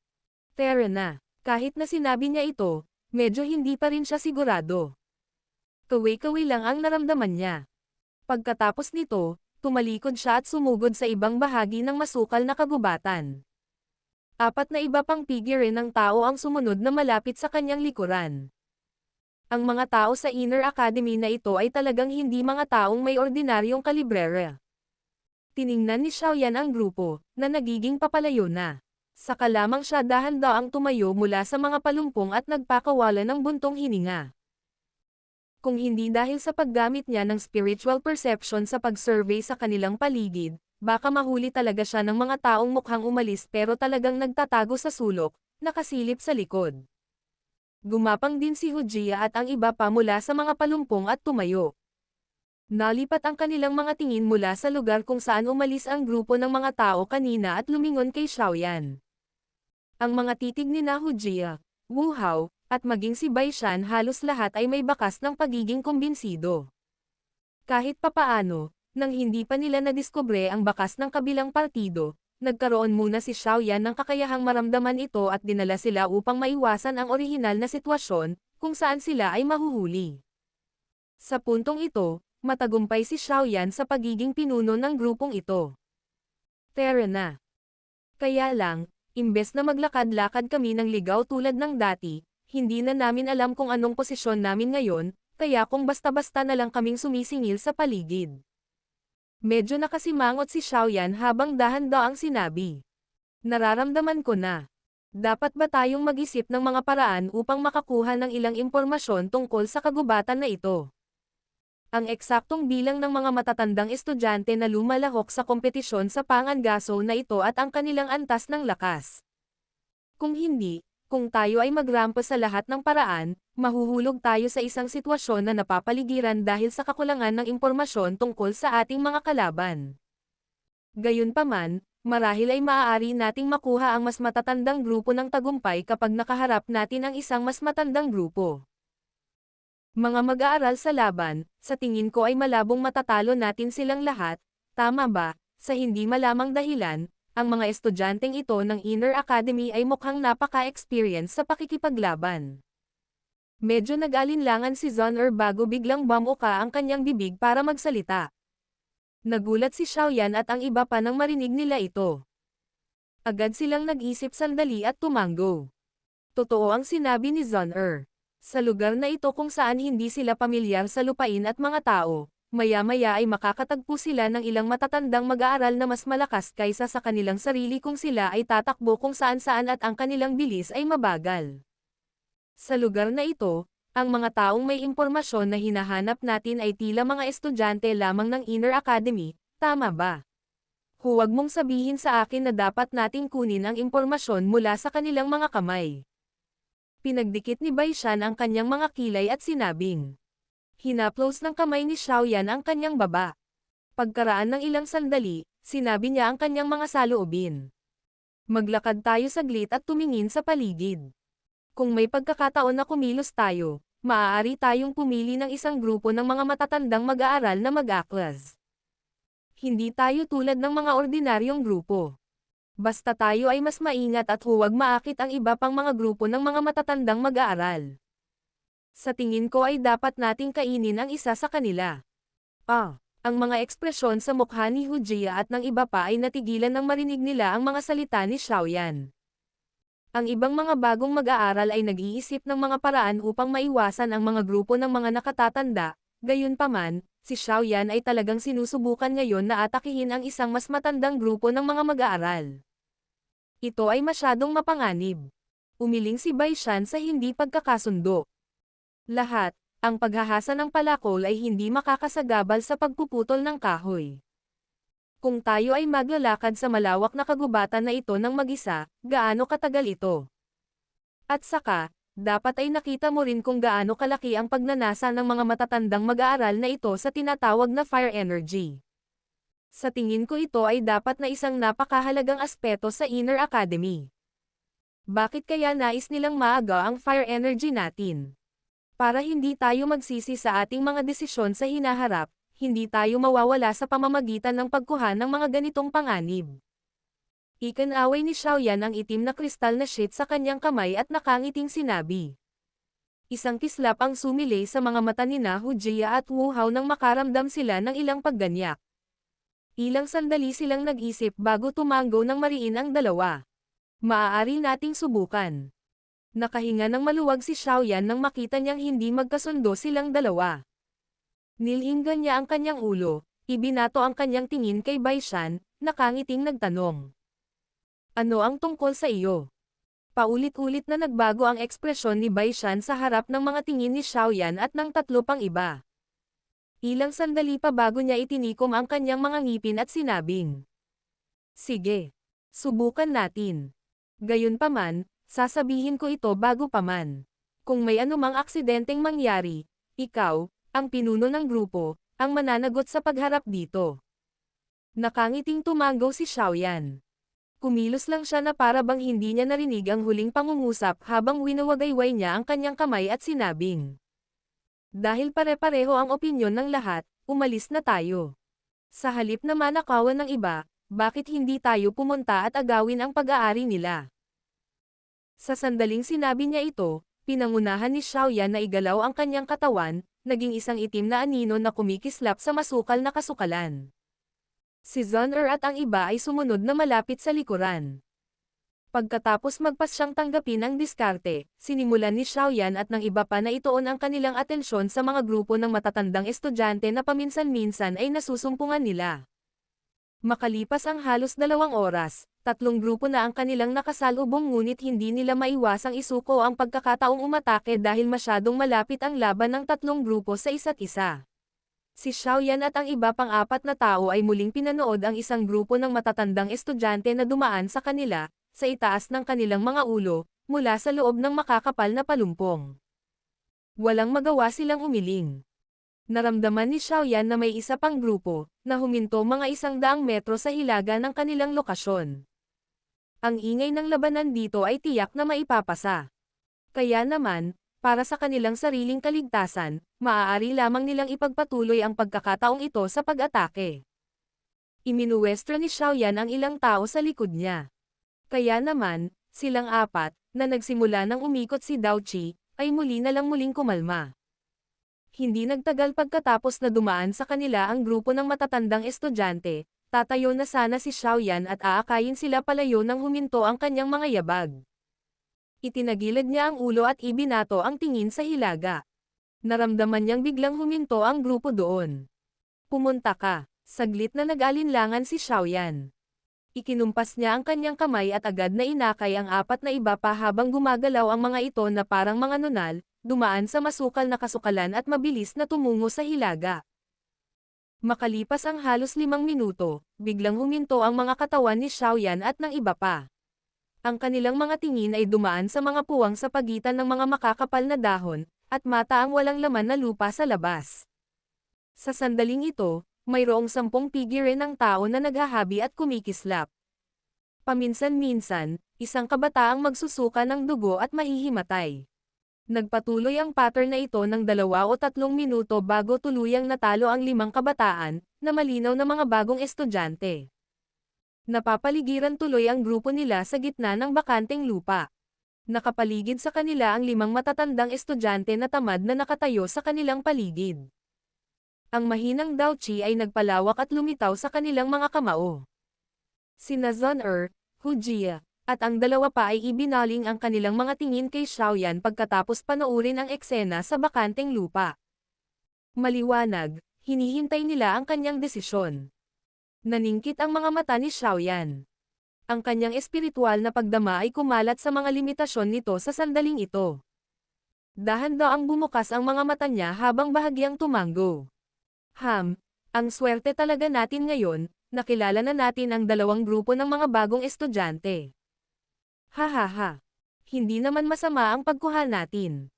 Tara na. Kahit na sinabi niya ito, medyo hindi pa rin siya sigurado. Kaway-kaway lang ang naramdaman niya. Pagkatapos nito, tumalikod siya at sumugod sa ibang bahagi ng masukal na kagubatan. 4 na iba pang figure ng tao ang sumunod na malapit sa kanyang likuran. Ang mga tao sa Inner Academy na ito ay talagang hindi mga taong may ordinaryong kalibrera. Tiningnan ni Xiaoyan ang grupo, na nagiging papalayo na. Saka lamang siya dahan-daang tumayo mula sa mga palumpong at nagpakawala ng buntong hininga. Kung hindi dahil sa paggamit niya ng spiritual perception sa pag-survey sa kanilang paligid, baka mahuli talaga siya ng mga taong mukhang umalis pero talagang nagtatago sa sulok, nakasilip sa likod. Gumapang din si Hujia at ang iba pa mula sa mga palumpong at tumayo. Nalipat ang kanilang mga tingin mula sa lugar kung saan umalis ang grupo ng mga tao kanina at lumingon kay Xiaoyan. Ang mga titig ni Hujia, Wu Hao, at maging si Baishan halos lahat ay may bakas ng pagiging kumbinsido. Kahit papaano, nang hindi pa nila nadiskubre ang bakas ng kabilang partido, nagkaroon muna si Xiaoyan ng kakayahang maramdaman ito at dinala sila upang maiwasan ang orihinal na sitwasyon, kung saan sila ay mahuhuli. Sa puntong ito, matagumpay si Xiaoyan sa pagiging pinuno ng grupong ito. Tara na. Kaya lang, imbes na maglakad-lakad kami ng ligaw tulad ng dati, hindi na namin alam kung anong posisyon namin ngayon, kaya kung basta-basta na lang kaming sumisingil sa paligid. Medyo nakasimangot si Xiaoyan habang dahan-daang sinabi. Nararamdaman ko na. Dapat ba tayong mag-isip ng mga paraan upang makakuha ng ilang impormasyon tungkol sa kagubatan na ito? Ang eksaktong bilang ng mga matatandang estudyante na lumalahok sa kompetisyon sa pangangaso na ito at ang kanilang antas ng lakas. Kung hindi, kung tayo ay magrampo sa lahat ng paraan, mahuhulog tayo sa isang sitwasyon na napapaligiran dahil sa kakulangan ng impormasyon tungkol sa ating mga kalaban. Gayunpaman, marahil ay maaari nating makuha ang mas matatandang grupo ng tagumpay kapag nakaharap natin ang isang mas matandang grupo. Mga mag-aaral sa laban, sa tingin ko ay malabong matatalo natin silang lahat, tama ba? Sa hindi malamang dahilan, ang mga estudyanteng ito ng Inner Academy ay mukhang napaka-experience sa pakikipaglaban. Medyo nag-alinlangan si Zhon'er bago biglang bumuka ang kanyang bibig para magsalita. Nagulat si Xiaoyan at ang iba pa nang marinig nila ito. Agad silang nag-isip sandali at tumango. Totoo ang sinabi ni Zhon'er. Sa lugar na ito kung saan hindi sila pamilyar sa lupain at mga tao, maya-maya ay makakatagpo sila ng ilang matatandang mag-aaral na mas malakas kaysa sa kanilang sarili kung sila ay tatakbo kung saan-saan at ang kanilang bilis ay mabagal. Sa lugar na ito, ang mga taong may impormasyon na hinahanap natin ay tila mga estudyante lamang ng Inner Academy, tama ba? Huwag mong sabihin sa akin na dapat nating kunin ang impormasyon mula sa kanilang mga kamay. Pinagdikit ni Baishan ang kanyang mga kilay at sinabing. Hinaplos ng kamay ni Xiaoyan ang kanyang baba. Pagkaraan ng ilang sandali, sinabi niya ang kanyang mga saloobin. Maglakad tayo saglit at tumingin sa paligid. Kung may pagkakataon na kumilos tayo, maaari tayong pumili ng isang grupo ng mga matatandang mag-aaral na mag-aklas. Hindi tayo tulad ng mga ordinaryong grupo. Basta tayo ay mas maingat at huwag maakit ang iba pang mga grupo ng mga matatandang mag-aaral. Sa tingin ko ay dapat nating kainin ang isa sa kanila. Ang mga ekspresyon sa mukha ni Hujia at ng iba pa ay natigilan nang marinig nila ang mga salita ni Xiaoyan. Ang ibang mga bagong mag-aaral ay nag-iisip ng mga paraan upang maiwasan ang mga grupo ng mga nakatatanda, gayunpaman, si Xiaoyan ay talagang sinusubukan ngayon na atakihin ang isang mas matandang grupo ng mga mag-aaral. Ito ay masyadong mapanganib. Umiling si Baishan sa hindi pagkakasundo. Lahat, ang paghahasa ng palakol ay hindi makakasagabal sa pagpuputol ng kahoy. Kung tayo ay maglalakad sa malawak na kagubatan na ito ng mag-isa, gaano katagal ito? At saka, dapat ay nakita mo rin kung gaano kalaki ang pagnanasa ng mga matatandang mag-aaral na ito sa tinatawag na fire energy. Sa tingin ko ito ay dapat na isang napakahalagang aspeto sa Inner Academy. Bakit kaya nais nilang maaga ang fire energy natin? Para hindi tayo magsisi sa ating mga desisyon sa hinaharap, hindi tayo mawawala sa pamamagitan ng pagkuha ng mga ganitong panganib. Ikinaway ni Xiaoyan ang itim na kristal na sheet sa kanyang kamay at nakangiting sinabi. Isang kislap ang sumilay sa mga mata ni Hujia at Wu Hao nang makaramdam sila ng ilang pagganyak. Ilang sandali silang nag-isip bago tumango ng mariin ang dalawa. Maaari nating subukan. Nakahinga ng maluwag si Xiaoyan nang makita niyang hindi magkasundo silang dalawa. Nilinggan niya ang kanyang ulo, ibinato ang kanyang tingin kay Baishan, nakangiting nagtanong. Ano ang tungkol sa iyo? Paulit-ulit na nagbago ang ekspresyon ni Baishan sa harap ng mga tingin ni Xiaoyan at ng tatlo pang iba. Ilang sandali pa bago niya itinikom ang kanyang mga ngipin at sinabing. Sige. Subukan natin. Gayunpaman, sasabihin ko ito bago pa man. Kung may anumang aksidenteng mangyari, ikaw, ang pinuno ng grupo, ang mananagot sa pagharap dito. Nakangiting tumango si Xiaoyan. Kumilos lang siya na para bang hindi niya narinig ang huling pangungusap habang winawagayway niya ang kanyang kamay at sinabing. Dahil pare-pareho ang opinyon ng lahat, umalis na tayo. Sa halip na manakawan ng iba, bakit hindi tayo pumunta at agawin ang pag-aari nila? Sa sandaling sinabi niya ito, pinangunahan ni Xiaoyan na igalaw ang kanyang katawan, naging isang itim na anino na kumikislap sa masukal na kasukalan. Si Zhon'er at ang iba ay sumunod na malapit sa likuran. Pagkatapos magpasyang tanggapin ang diskarte, sinimulan ni Xiaoyan at ng iba pa na ituon ang kanilang atensyon sa mga grupo ng matatandang estudyante na paminsan-minsan ay nasusumpungan nila. Makalipas ang halos 2 oras, 3 grupo na ang kanilang nakasalubong ngunit hindi nila maiwasang isuko ang pagkakataong umatake dahil masyadong malapit ang laban ng 3 grupo sa isa't isa. Si Xiaoyan at ang iba pang 4 na tao ay muling pinanood ang isang grupo ng matatandang estudyante na dumaan sa kanila, sa itaas ng kanilang mga ulo, mula sa loob ng makakapal na palumpong. Walang magawa silang umiling. Naramdaman ni Xiaoyan na may isa pang grupo, na huminto mga 100 metro sa hilaga ng kanilang lokasyon. Ang ingay ng labanan dito ay tiyak na maipapasa. Kaya naman, para sa kanilang sariling kaligtasan, maaari lamang nilang ipagpatuloy ang pagkakataong ito sa pag-atake. Iminuwestro ni Xiaoyan ang ilang tao sa likod niya. Kaya naman, silang 4, na nagsimula nang umikot si Dao Qi, ay muli na lang muling kumalma. Hindi nagtagal pagkatapos na dumaan sa kanila ang grupo ng matatandang estudyante, tatayo na sana si Xiaoyan at aakayin sila palayo nang huminto ang kanyang mga yabag. Itinagilid niya ang ulo at ibinato ang tingin sa hilaga. Naramdaman niyang biglang huminto ang grupo doon. Pumunta ka, saglit na nag-alinlangan si Xiaoyan. Ikinumpas niya ang kanyang kamay at agad na inakay ang 4 na iba pa habang gumagalaw ang mga ito na parang mga nunal, dumaan sa masukal na kasukalan at mabilis na tumungo sa hilaga. Makalipas ang halos 5 minuto, biglang huminto ang mga katawan ni Xiaoyan at ng iba pa. Ang kanilang mga tingin ay dumaan sa mga puwang sa pagitan ng mga makakapal na dahon, at mata ang walang laman na lupa sa labas. Sa sandaling ito, mayroong 10 figure ng tao na naghahabi at kumikislap. Paminsan-minsan, isang kabataang magsusuka ng dugo at mahihimatay. Nagpatuloy ang pattern na ito ng 2 o 3 minuto bago tuluyang natalo ang 5 kabataan, na malinaw na mga bagong estudyante. Napapaligiran tuloy ang grupo nila sa gitna ng bakanteng lupa. Nakapaligid sa kanila ang 5 matatandang estudyante na tamad na nakatayo sa kanilang paligid. Ang mahinang Dao Qi ay nagpalawak at lumitaw sa kanilang mga kamao. Sina Zun Hu Jia, at ang 2 pa ay ibinaling ang kanilang mga tingin kay Xiaoyan pagkatapos panoorin ang eksena sa bakanteng lupa. Maliwanag, hinihintay nila ang kanyang desisyon. Naningkit ang mga mata ni Xiaoyan. Ang kanyang espiritual na pagdama ay kumalat sa mga limitasyon nito sa sandaling ito. Dahan-daang bumukas ang mga mata niya habang bahagyang tumango. Ang swerte talaga natin ngayon, nakilala na natin ang 2 grupo ng mga bagong estudyante. Hahaha. Hindi naman masama ang pagkuha natin.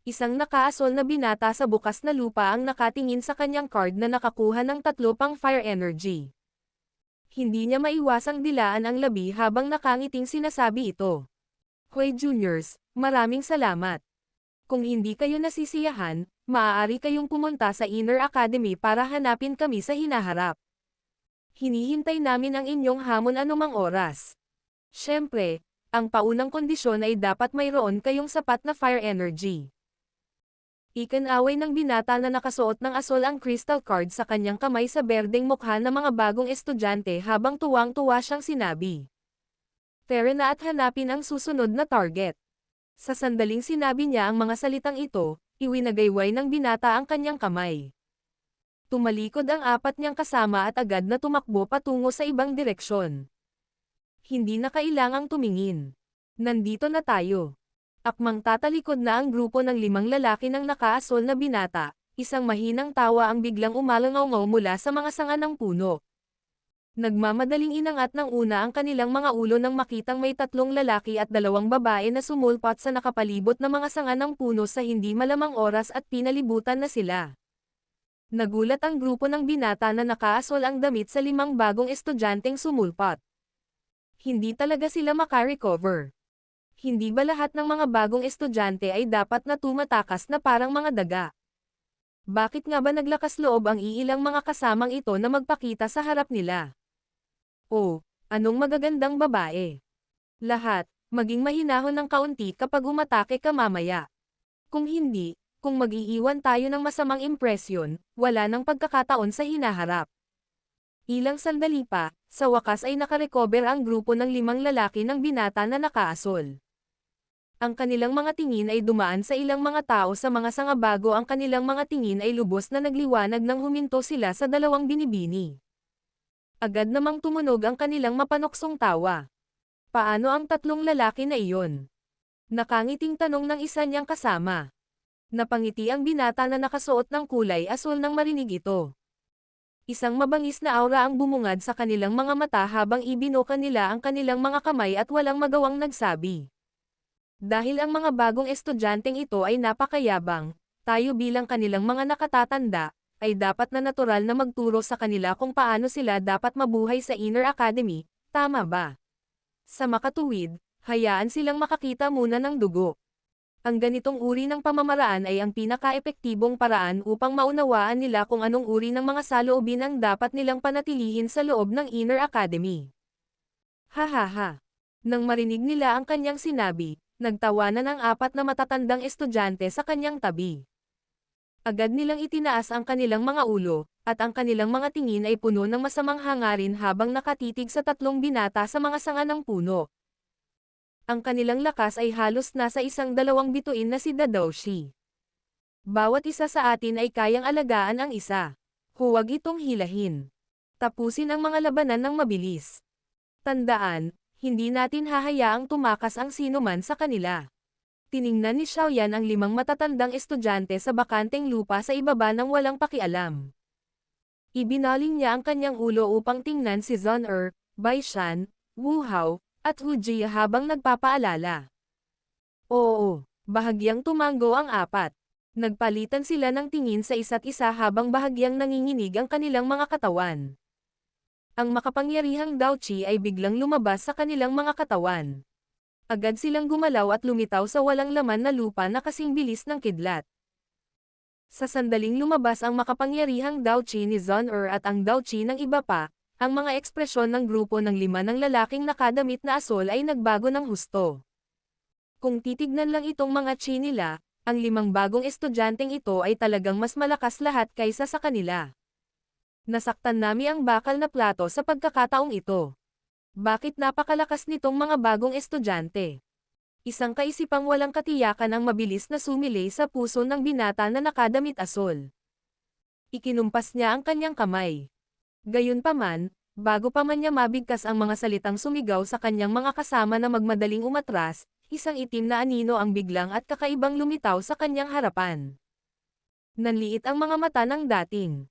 Isang nakaasol na binata sa bukas na lupa ang nakatingin sa kanyang card na nakakuha ng 3 pang fire energy. Hindi niya maiwasang dilaan ang labi habang nakangiting sinasabi ito. Hoy Juniors, maraming salamat. Kung hindi kayo nasisiyahan, maaari kayong pumunta sa Inner Academy para hanapin kami sa hinaharap. Hinihintay namin ang inyong hamon anumang oras. Siyempre, ang paunang kondisyon ay dapat mayroon kayong sapat na fire energy. Ikinaway ng binata na nakasuot ng asol ang crystal card sa kanyang kamay sa berdeng mukha ng mga bagong estudyante habang tuwang-tuwa siyang sinabi. Tara na at hanapin ang susunod na target. Sa sandaling sinabi niya ang mga salitang ito, iwinagayway ng binata ang kanyang kamay. Tumalikod ang 4 niyang kasama at agad na tumakbo patungo sa ibang direksyon. Hindi na kailangang tumingin. Nandito na tayo. Akmang tatalikod na ang grupo ng 5 lalaki ng nakaasol na binata, isang mahinang tawa ang biglang umalangaw mula sa mga sanga ng puno. Nagmamadaling inangat ng una ang kanilang mga ulo nang makitang may 3 lalaki at 2 babae na sumulpot sa nakapalibot na mga sanga ng puno sa hindi malamang oras at pinalibutan na sila. Nagulat ang grupo ng binata na nakaasol ang damit sa 5 bagong estudyanteng sumulpot. Hindi talaga sila makarecover. Hindi ba lahat ng mga bagong estudyante ay dapat na tumatakas na parang mga daga? Bakit nga ba naglakas loob ang iilang mga kasamang ito na magpakita sa harap nila? Oh, anong magagandang babae. Lahat, maging mahinahon ng kaunti kapag umatake ka mamaya. Kung hindi, kung mag-iiwan tayo ng masamang impresyon, wala nang pagkakataon sa hinaharap. Ilang sandali pa, Sa wakas ay nakarecover ang grupo ng 5 lalaki ng binata na nakaasol. Ang kanilang mga tingin ay dumaan sa ilang mga tao sa mga sanga bago ang kanilang mga tingin ay lubos na nagliwanag nang huminto sila sa dalawang binibini. Agad namang tumunog ang kanilang mapanoksong tawa. Paano ang 3 lalaki na iyon? Nakangiting tanong ng isa niyang kasama. Napangiti ang binata na nakasuot ng kulay asul nang marinig ito. Isang mabangis na aura ang bumungad sa kanilang mga mata habang ibinuka nila ang kanilang mga kamay at walang magawang nagsabi. Dahil ang mga bagong estudyanteng ito ay napakayabang, tayo bilang kanilang mga nakatatanda, ay dapat na natural na magturo sa kanila kung paano sila dapat mabuhay sa Inner Academy, tama ba? Sa makatuwid, hayaan silang makakita muna ng dugo. Ang ganitong uri ng pamamaraan ay ang pinaka-epektibong paraan upang maunawaan nila kung anong uri ng mga saloobin ang dapat nilang panatilihin sa loob ng Inner Academy. Hahaha. Nang marinig nila ang kanyang sinabi, nagtawanan ang 4 na matatandang estudyante sa kanyang tabi. Agad nilang itinaas ang kanilang mga ulo, at ang kanilang mga tingin ay puno ng masamang hangarin habang nakatitig sa 3 binata sa mga sanga ng puno. Ang kanilang lakas ay halos nasa 1-2 bituin na si Dadoshi. Bawat isa sa atin ay kayang alagaan ang isa. Huwag itong hilahin. Tapusin ang mga labanan ng mabilis. Tandaan, hindi natin hahayaang tumakas ang sinuman sa kanila. Tiningnan ni Xiaoyan ang 5 matatandang estudyante sa bakanteng lupa sa ibaba ng walang pakialam. Ibinaling niya ang kanyang ulo upang tingnan si Zhon Bai Shan, Wu Hao, at Hu Jie habang nagpapaalala. Oo, bahagyang tumango ang 4. Nagpalitan sila ng tingin sa isa't isa habang bahagyang nanginginig ang kanilang mga katawan. Ang makapangyarihang Daochi ay biglang lumabas sa kanilang mga katawan. Agad silang gumalaw at lumitaw sa walang laman na lupa na kasing bilis ng kidlat. Sa sandaling lumabas ang makapangyarihang Daochi ni Zhon at ang Daochi ng iba pa, ang mga ekspresyon ng grupo ng 5 ng lalaking nakadamit na asol ay nagbago ng husto. Kung titignan lang itong mga chi nila, ang 5 bagong estudyanteng ito ay talagang mas malakas lahat kaysa sa kanila. Nasaktan nami ang bakal na plato sa pagkakataong ito. Bakit napakalakas nitong mga bagong estudyante? Isang kaisipang walang katiyakan ang mabilis na sumilay sa puso ng binata na nakadamit asol. Ikinumpas niya ang kanyang kamay. Gayunpaman, bago pa man niya mabigkas ang mga salitang sumigaw sa kanyang mga kasama na magmadaling umatras, isang itim na anino ang biglang at kakaibang lumitaw sa kanyang harapan. Nanliit ang mga mata ng dating.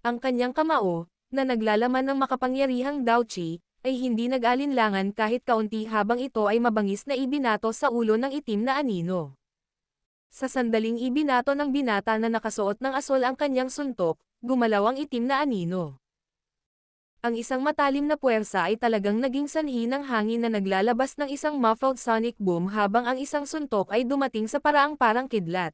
Ang kanyang kamao, na naglalaman ng makapangyarihang Daochi, ay hindi nag-alinlangan kahit kaunti habang ito ay mabangis na ibinato sa ulo ng itim na anino. Sa sandaling ibinato ng binata na nakasuot ng asol ang kanyang suntok, gumalaw ang itim na anino. Ang isang matalim na puwersa ay talagang naging sanhi ng hangin na naglalabas ng isang muffled sonic boom habang ang isang suntok ay dumating sa paraang parang kidlat.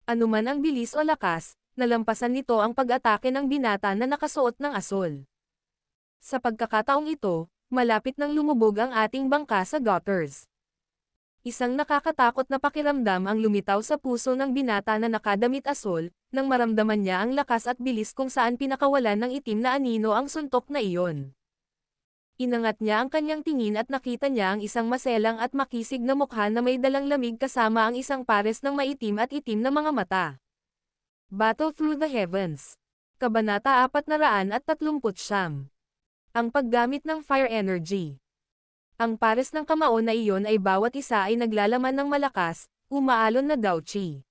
Anuman ang bilis o lakas, nalampasan nito ang pag-atake ng binata na nakasuot ng asol. Sa pagkakataong ito, malapit nang lumubog ang ating bangka sa gutters. Isang nakakatakot na pakiramdam ang lumitaw sa puso ng binata na nakadamit asol, nang maramdaman niya ang lakas at bilis kung saan pinakawalan ng itim na anino ang suntok na iyon. Inangat niya ang kanyang tingin at nakita niya ang isang maselang at makisig na mukha na may dalang lamig kasama ang isang pares ng maitim at itim na mga mata. Battle Through the Heavens. Kabanata 439. Ang paggamit ng fire energy. Ang pares ng kamao na iyon ay bawat isa ay naglalaman ng malakas, umaalon na Daochi.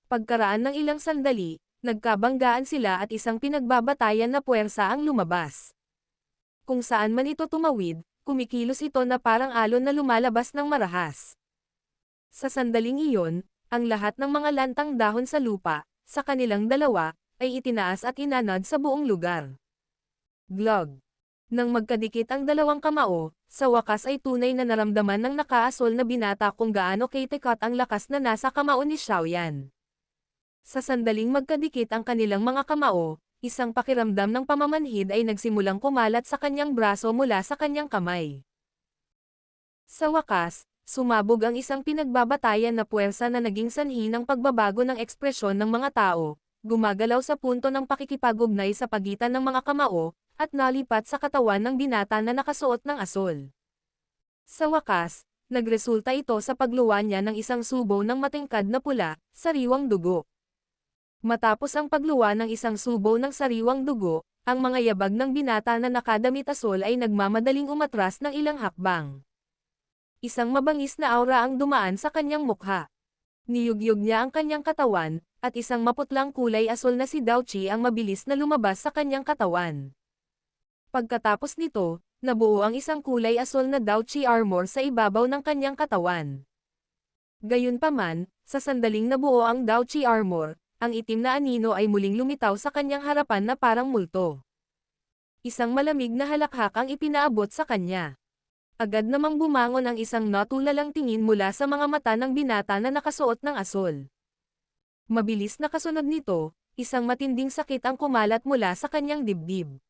Pagkaraan ng ilang sandali, nagkabanggaan sila at isang pinagbabatayan na puwersa ang lumabas. Kung saan man ito tumawid, kumikilos ito na parang alon na lumalabas ng marahas. Sa sandaling iyon, ang lahat ng mga lantang dahon sa lupa, sa kanilang dalawa, ay itinaas at inanad sa buong lugar. Glug. Nang magkadikit ang dalawang kamao, sa wakas ay tunay na naramdaman ng nakaasol na binata kung gaano katikat ang lakas na nasa kamao ni Xiaoyan. Sa sandaling magkadikit ang kanilang mga kamao, isang pakiramdam ng pamamanhid ay nagsimulang kumalat sa kanyang braso mula sa kanyang kamay. Sa wakas, sumabog ang isang pinagbabatayan na puwersa na naging sanhi ng pagbabago ng ekspresyon ng mga tao, gumagalaw sa punto ng pakikipag-ugnay sa pagitan ng mga kamao, at nalipat sa katawan ng binata na nakasuot ng asol. Sa wakas, nagresulta ito sa pagluwa niya ng isang subo ng matingkad na pula, sariwang dugo. Matapos ang pagluwa ng isang subo ng sariwang dugo, ang mga yabag ng binata na nakadamit asol ay nagmamadaling umatras ng ilang hakbang. Isang mabangis na aura ang dumaan sa kanyang mukha. Niyugyug niya ang kanyang katawan, at isang maputlang kulay asol na si Dao Qi ang mabilis na lumabas sa kanyang katawan. Pagkatapos nito, nabuo ang isang kulay asol na Dao Qi armor sa ibabaw ng kanyang katawan. Gayunpaman, sa sandaling nabuo ang Dao Qi armor, ang itim na anino ay muling lumitaw sa kanyang harapan na parang multo. Isang malamig na halakhak ang ipinaabot sa kanya. Agad namang bumangon ang isang natulalang tingin mula sa mga mata ng binata na nakasuot ng asol. Mabilis na kasunod nito, isang matinding sakit ang kumalat mula sa kanyang dibdib.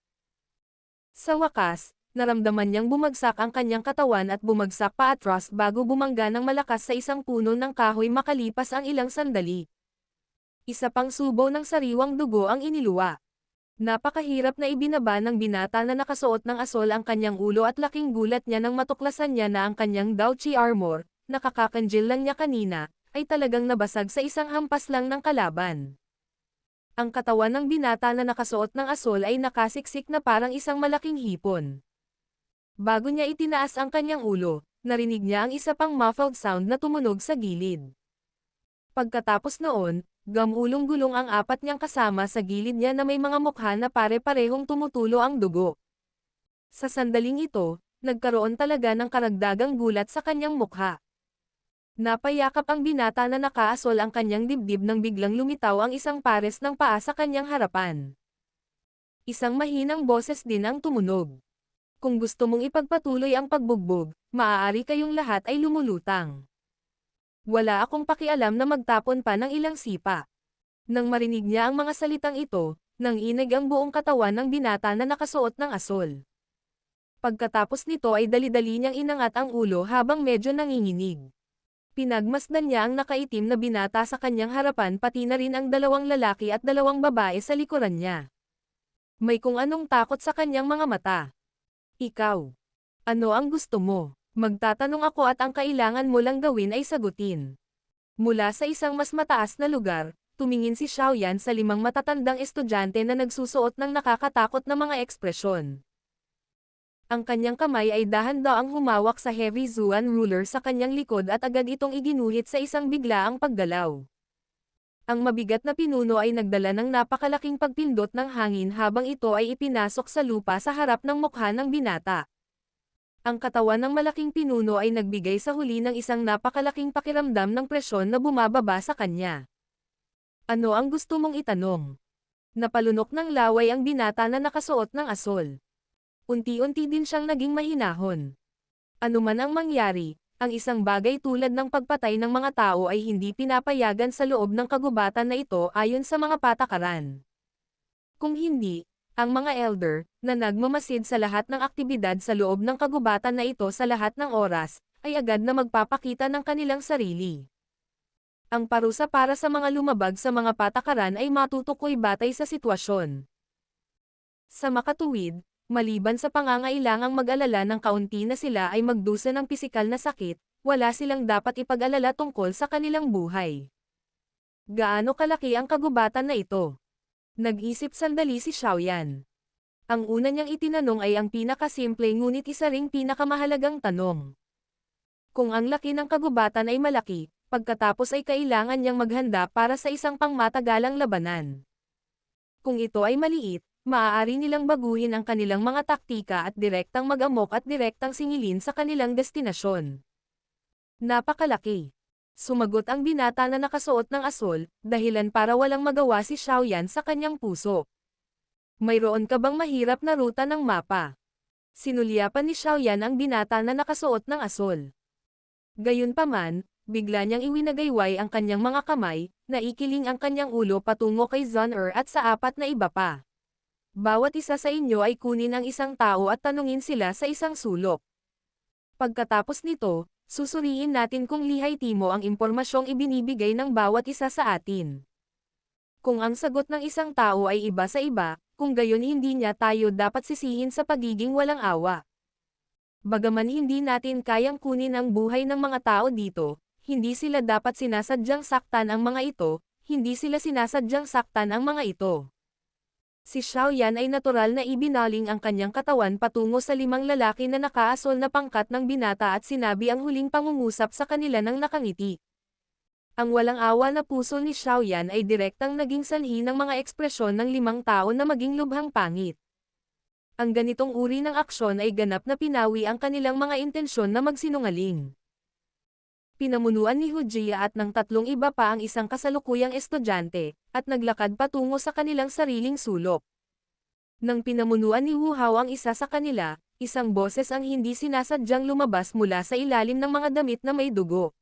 Sa wakas, naramdaman niyang bumagsak ang kanyang katawan at bumagsak pa atras bago bumangga ng malakas sa isang puno ng kahoy makalipas ang ilang sandali. Isa pang subo ng sariwang dugo ang iniluwa. Napakahirap na ibinaba ng binata na nakasuot ng asol ang kanyang ulo at laking gulat niya nang matuklasan niya na ang kanyang Dao Qi armor, na kakakanjil lang niya kanina, ay talagang nabasag sa isang hampas lang ng kalaban. Ang katawan ng binata na nakasuot ng asol ay nakasiksik na parang isang malaking hipon. Bago niya itinaas ang kanyang ulo, narinig niya ang isa pang muffled sound na tumunog sa gilid. Pagkatapos noon, gamulong-gulong ang apat niyang kasama sa gilid niya na may mga mukha na pare-parehong tumutulo ang dugo. Sa sandaling ito, nagkaroon talaga ng karagdagang gulat sa kanyang mukha. Napayakap ang binata na nakaasol ang kanyang dibdib nang biglang lumitaw ang isang pares ng paa sa kanyang harapan. Isang mahinang boses din ang tumunog. Kung gusto mong ipagpatuloy ang pagbugbog, maaari kayong lahat ay lumulutang. Wala akong pakialam na magtapon pa ng ilang sipa. Nang marinig niya ang mga salitang ito, nanginig ang buong katawan ng binata na nakasuot ng asol. Pagkatapos nito ay dali-dali niyang inangat ang ulo habang medyo nanginginig. Pinagmasdan niya ang nakaitim na binata sa kanyang harapan pati na rin ang dalawang lalaki at dalawang babae sa likuran niya. May kung anong takot sa kanyang mga mata. Ikaw. Ano ang gusto mo? Magtatanong ako at ang kailangan mo lang gawin ay sagutin. Mula sa isang mas mataas na lugar, tumingin si Xiaoyan sa limang matatandang estudyante na nagsusuot ng nakakatakot na mga ekspresyon. Ang kanyang kamay ay dahan-daang humawak sa heavy Zuan ruler sa kanyang likod at agad itong iginuhit sa isang biglaang paggalaw. Ang mabigat na pinuno ay nagdala ng napakalaking pagpindot ng hangin habang ito ay ipinasok sa lupa sa harap ng mukha ng binata. Ang katawan ng malaking pinuno ay nagbigay sa huli ng isang napakalaking pakiramdam ng presyon na bumababa sa kanya. Ano ang gusto mong itanong? Napalunok ng laway ang binata na nakasuot ng asol. Unti-unti din siyang naging mahinahon. Ano man ang mangyari, ang isang bagay tulad ng pagpatay ng mga tao ay hindi pinapayagan sa loob ng kagubatan na ito ayon sa mga patakaran. Kung hindi, ang mga elder, na nagmamasid sa lahat ng aktibidad sa loob ng kagubatan na ito sa lahat ng oras, ay agad na magpapakita ng kanilang sarili. Ang parusa para sa mga lumabag sa mga patakaran ay matutukoy batay sa sitwasyon. Sa makatuwid, maliban sa pangangailangang mag-alala ng kaunti na sila ay magdusa ng pisikal na sakit, wala silang dapat ipag-alala tungkol sa kanilang buhay. Gaano kalaki ang kagubatan na ito? Nag-isip sandali si Xiaoyan. Ang una niyang itinanong ay ang pinakasimple ngunit isa ring pinakamahalagang tanong. Kung ang laki ng kagubatan ay malaki, pagkatapos ay kailangan niyang maghanda para sa isang pangmatagalang labanan. Kung ito ay maliit, maaari nilang baguhin ang kanilang mga taktika at direktang mag-amok at direktang singilin sa kanilang destinasyon. Napakalaki. Sumagot ang binata na nakasuot ng asol, dahilan para walang magawa si Xiaoyan sa kanyang puso. Mayroon ka bang mahirap na ruta ng mapa? Sinulyapan ni Xiaoyan ang binata na nakasuot ng asol. Gayunpaman, bigla niyang iwinagayway ang kanyang mga kamay, naikiling ang kanyang ulo patungo kay Zun-er at sa apat na iba pa. Bawat isa sa inyo ay kunin ang isang tao at tanungin sila sa isang sulok. Pagkatapos nito, susuriin natin kung lihay-timo ang impormasyong ibinibigay ng bawat isa sa atin. Kung ang sagot ng isang tao ay iba sa iba, kung gayon hindi niya tayo dapat sisihin sa pagiging walang awa. Bagaman hindi natin kayang kunin ang buhay ng mga tao dito, hindi sila dapat sinasadyang saktan ang mga ito, hindi sila sinasadyang saktan ang mga ito. Si Xiao Yan ay natural na ibinaling ang kanyang katawan patungo sa 5 lalaki na nakaasol na pangkat ng binata at sinabi ang huling pangungusap sa kanila ng nakangiti. Ang walang awa na puso ni Xiao Yan ay direktang naging sanhi ng mga ekspresyon ng 5 tao na maging lubhang pangit. Ang ganitong uri ng aksyon ay ganap na pinawi ang kanilang mga intensyon na magsinungaling. Pinamunuan ni Hu Jia at ng 3 iba pa ang isang kasalukuyang estudyante, at naglakad patungo sa kanilang sariling sulok. Nang pinamunuan ni Wu Hao ang isa sa kanila, isang boses ang hindi sinasadyang lumabas mula sa ilalim ng mga damit na may dugo.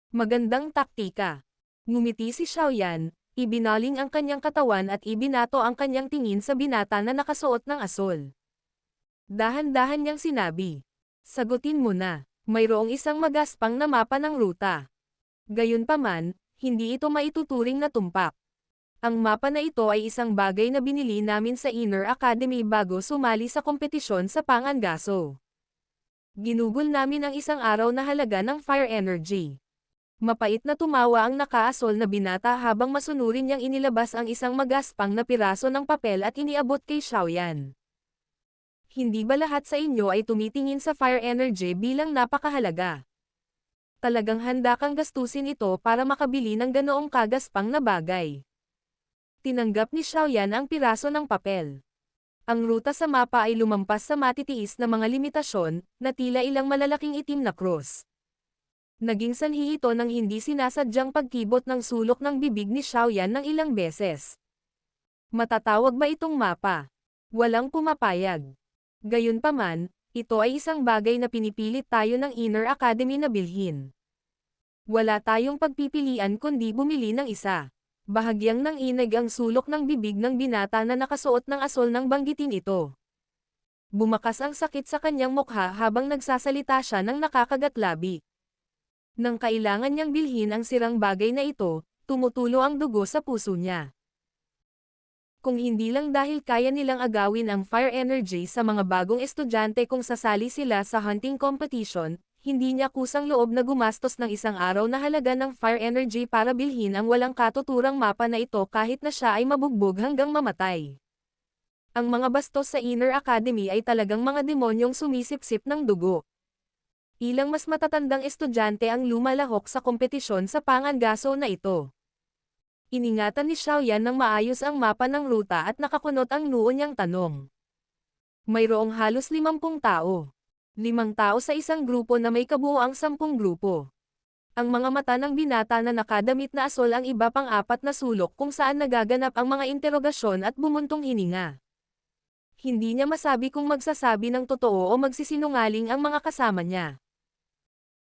Magandang taktika. Ngumiti si Xiao Yan, ibinaling ang kanyang katawan at ibinato ang kanyang tingin sa binata na nakasuot ng asol. Dahan-dahan niyang sinabi, "Sagutin mo na, mayroong isang magaspang na mapa ng ruta." Gayunpaman, hindi ito maituturing na tumpak. Ang mapa na ito ay isang bagay na binili namin sa Inner Academy bago sumali sa kompetisyon sa Pangangaso. Ginugol namin ang isang araw na halaga ng fire energy. Mapait na tumawa ang nakaasol na binata habang masunurin niyang inilabas ang isang magaspang na piraso ng papel at iniabot kay Xiao Yan. Hindi ba lahat sa inyo ay tumitingin sa fire energy bilang napakahalaga? Talagang handa kang gastusin ito para makabili ng ganoong kagaspang na bagay. Tinanggap ni Xiao Yan ang piraso ng papel. Ang ruta sa mapa ay lumampas sa matitiis na mga limitasyon, na tila ilang malalaking itim na krus. Naging sanhi ito ng hindi sinasadyang pagkibot ng sulok ng bibig ni Xiao Yan ng ilang beses. Matatawag ba itong mapa? Walang pumapayag. Gayunpaman, ito ay isang bagay na pinipilit tayo ng Inner Academy na bilhin. Wala tayong pagpipilian kundi bumili ng isa. Bahagyang nang inag ang sulok ng bibig ng binata na nakasuot ng asol nang banggitin ito. Bumakas ang sakit sa kanyang mukha habang nagsasalita siya ng nakakagat-labi. Nang kailangan niyang bilhin ang sirang bagay na ito, tumutulo ang dugo sa puso niya. Kung hindi lang dahil kaya nilang agawin ang fire energy sa mga bagong estudyante kung sasali sila sa hunting competition, hindi niya kusang loob na gumastos ng isang araw na halaga ng fire energy para bilhin ang walang katuturang mapa na ito kahit na siya ay mabugbog hanggang mamatay. Ang mga bastos sa Inner Academy ay talagang mga demonyong sumisipsip ng dugo. Ilang mas matatandang estudyante ang lumalahok sa kompetisyon sa Pangangaso na ito. Iningatan ni Xiao Yan ng maayos ang mapa ng ruta at nakakunot ang noo niyang tanong. Mayroong halos 50 tao. 5 tao sa isang grupo na may kabuuang 10 grupo. Ang mga mata ng binata na nakadamit na asol ang iba pang 4 na sulok kung saan nagaganap ang mga interogasyon at bumuntong hininga. Hindi niya masabi kung magsasabi ng totoo o magsisinungaling ang mga kasama niya.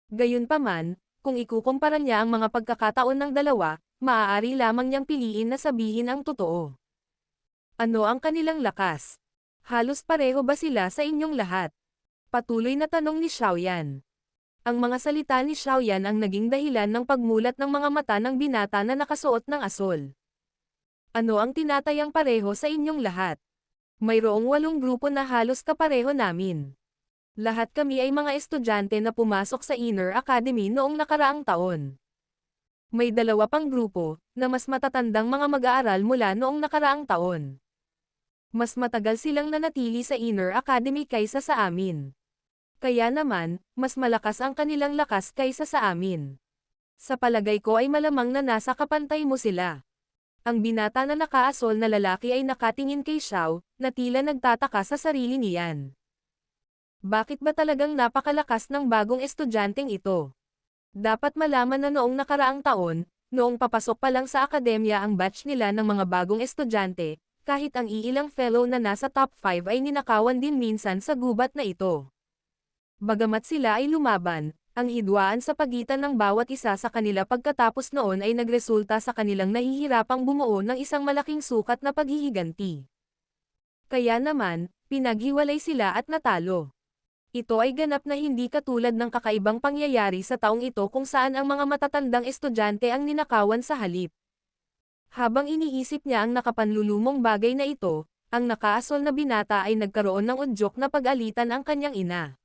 Gayunpaman, kung ikukumpara niya ang mga pagkakataon ng dalawa, maaari lamang niyang piliin na sabihin ang totoo. Ano ang kanilang lakas? Halos pareho ba sila sa inyong lahat? Patuloy na tanong ni Xiao Yan. Ang mga salita ni Xiao Yan ang naging dahilan ng pagmulat ng mga mata ng binata na nakasuot ng asol. Ano ang tinatayang pareho sa inyong lahat? Mayroong 8 grupo na halos kapareho namin. Lahat kami ay mga estudyante na pumasok sa Inner Academy noong nakaraang taon. May 2 pang grupo, na mas matatandang mga mag-aaral mula noong nakaraang taon. Mas matagal silang nanatili sa Inner Academy kaysa sa amin. Kaya naman, mas malakas ang kanilang lakas kaysa sa amin. Sa palagay ko ay malamang na nasa kapantay mo sila. Ang binata na nakaasol na lalaki ay nakatingin kay Xiao, na tila nagtataka sa sarili niyan. Bakit ba talagang napakalakas ng bagong estudyanteng ito? Dapat malaman na noong nakaraang taon, noong papasok pa lang sa akademya ang batch nila ng mga bagong estudyante, kahit ang iilang fellow na nasa top 5 ay ninakawan din minsan sa gubat na ito. Bagamat sila ay lumaban, ang hidwaan sa pagitan ng bawat isa sa kanila pagkatapos noon ay nagresulta sa kanilang nahihirapang bumuo ng isang malaking sukat na paghihiganti. Kaya naman, pinaghiwalay sila at natalo. Ito ay ganap na hindi katulad ng kakaibang pangyayari sa taong ito kung saan ang mga matatandang estudyante ang ninakawan sa halip. Habang iniisip niya ang nakapanlulumong bagay na ito, Ang nakaasol na binata ay nagkaroon ng udyok na pag-alitan ang kanyang ina.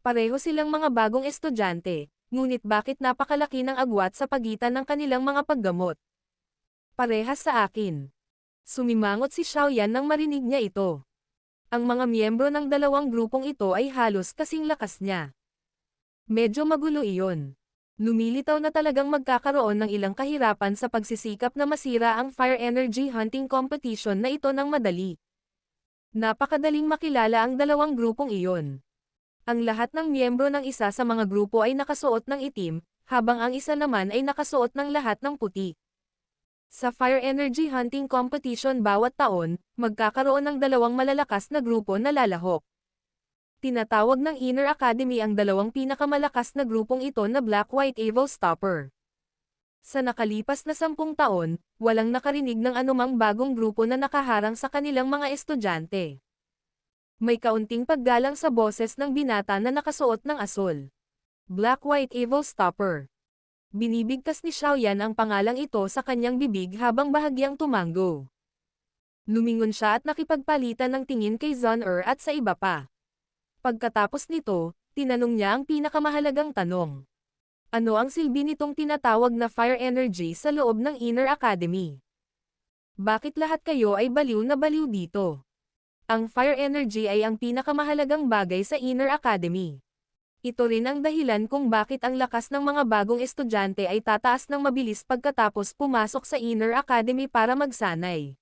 Pareho silang mga bagong estudyante, ngunit bakit napakalaki ng agwat sa pagitan ng kanilang mga paggamot? Parehas sa akin. Sumimangot si Xiaoyan nang marinig niya ito. Ang mga miyembro ng dalawang grupong ito ay halos kasing lakas niya. Medyo magulo iyon. Lumilitaw na talagang magkakaroon ng ilang kahirapan sa pagsisikap na masira ang fire energy hunting competition na ito ng madali. Napakadaling makilala ang dalawang grupong iyon. Ang lahat ng miyembro ng isa sa mga grupo ay nakasuot ng itim, habang ang isa naman ay nakasuot ng lahat ng puti. Sa fire energy hunting competition bawat taon, magkakaroon ng dalawang malalakas na grupo na lalahok. Tinatawag ng Inner Academy ang dalawang pinakamalakas na grupong ito na Black-White Evil Stopper. Sa nakalipas na 10 taon, walang nakarinig ng anumang bagong grupo na nakaharang sa kanilang mga estudyante. May kaunting paggalang sa boses ng binata na nakasuot ng asul. Black-White Evil Stopper. Binibigkas ni Xiaoyan ang pangalang ito sa kanyang bibig habang bahagyang tumango. Lumingon siya at nakipagpalitan ng tingin kay Zun-Er at sa iba pa. Pagkatapos nito, tinanong niya ang pinakamahalagang tanong. Ano ang silbi nitong tinatawag na fire energy sa loob ng Inner Academy? Bakit lahat kayo ay baliw na baliw dito? Ang fire energy ay ang pinakamahalagang bagay sa Inner Academy. Ito rin ang dahilan kung bakit ang lakas ng mga bagong estudyante ay tataas ng mabilis pagkatapos pumasok sa Inner Academy para magsanay.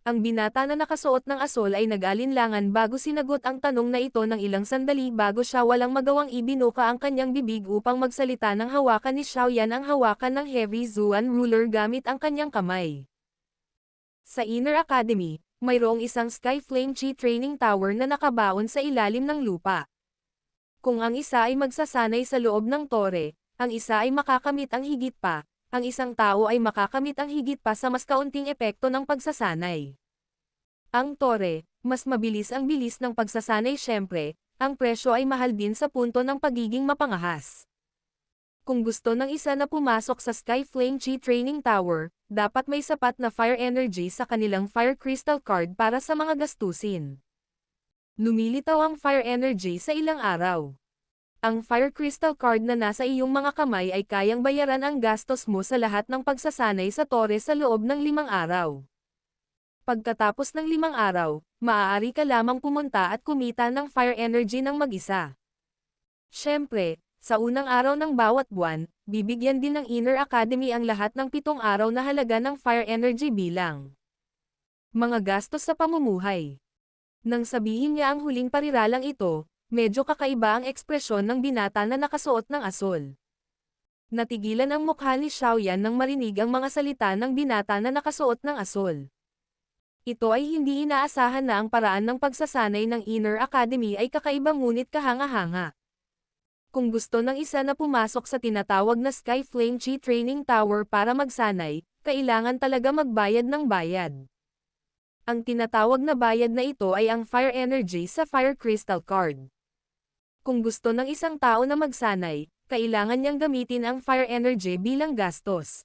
Ang binata na nakasuot ng asul ay nag-alinlangan bago sinagot ang tanong na ito ng ilang sandali bago siya walang magawang ibinuka ang kanyang bibig upang magsalita ng hawakan ni Xiaoyan ang hawakan ng Heavy Zuan ruler gamit ang kanyang kamay. Sa Inner Academy, mayroong isang Sky Flame Chi Training Tower na nakabaon sa ilalim ng lupa. Kung ang isa ay magsasanay sa loob ng tore, ang isa ay makakamit ang higit pa. Ang isang tao ay makakamit ang higit pa sa mas kaunting epekto ng pagsasanay. Ang tore, mas mabilis ang bilis ng pagsasanay syempre, ang presyo ay mahal din sa punto ng pagiging mapangahas. Kung gusto ng isa na pumasok sa Sky Flame Chi Training Tower, dapat may sapat na fire energy sa kanilang Fire Crystal Card para sa mga gastusin. Lumilitaw ang fire energy sa ilang araw. Ang Fire Crystal Card na nasa iyong mga kamay ay kayang bayaran ang gastos mo sa lahat ng pagsasanay sa tore sa loob ng 5 araw. Pagkatapos ng 5 araw, maaari ka lamang pumunta at kumita ng fire energy ng mag-isa. Siyempre, sa unang araw ng bawat buwan, bibigyan din ng Inner Academy ang lahat ng 7 araw na halaga ng fire energy bilang mga gastos sa pamumuhay. Nang sabihin niya ang huling pariralang ito, medyo kakaiba ang ekspresyon ng binata na nakasuot ng asul. Natigilan ang mukha ni Xiaoyan nang marinig ang mga salita ng binata na nakasuot ng asul. Ito ay hindi inaasahan na ang paraan ng pagsasanay ng Inner Academy ay kakaiba ngunit kahanga-hanga. Kung gusto ng isa na pumasok sa tinatawag na Sky Flame Chi Training Tower para magsanay, kailangan talaga magbayad ng bayad. Ang tinatawag na bayad na ito ay ang fire energy sa Fire Crystal Card. Kung gusto ng isang tao na magsanay, kailangan niyang gamitin ang fire energy bilang gastos.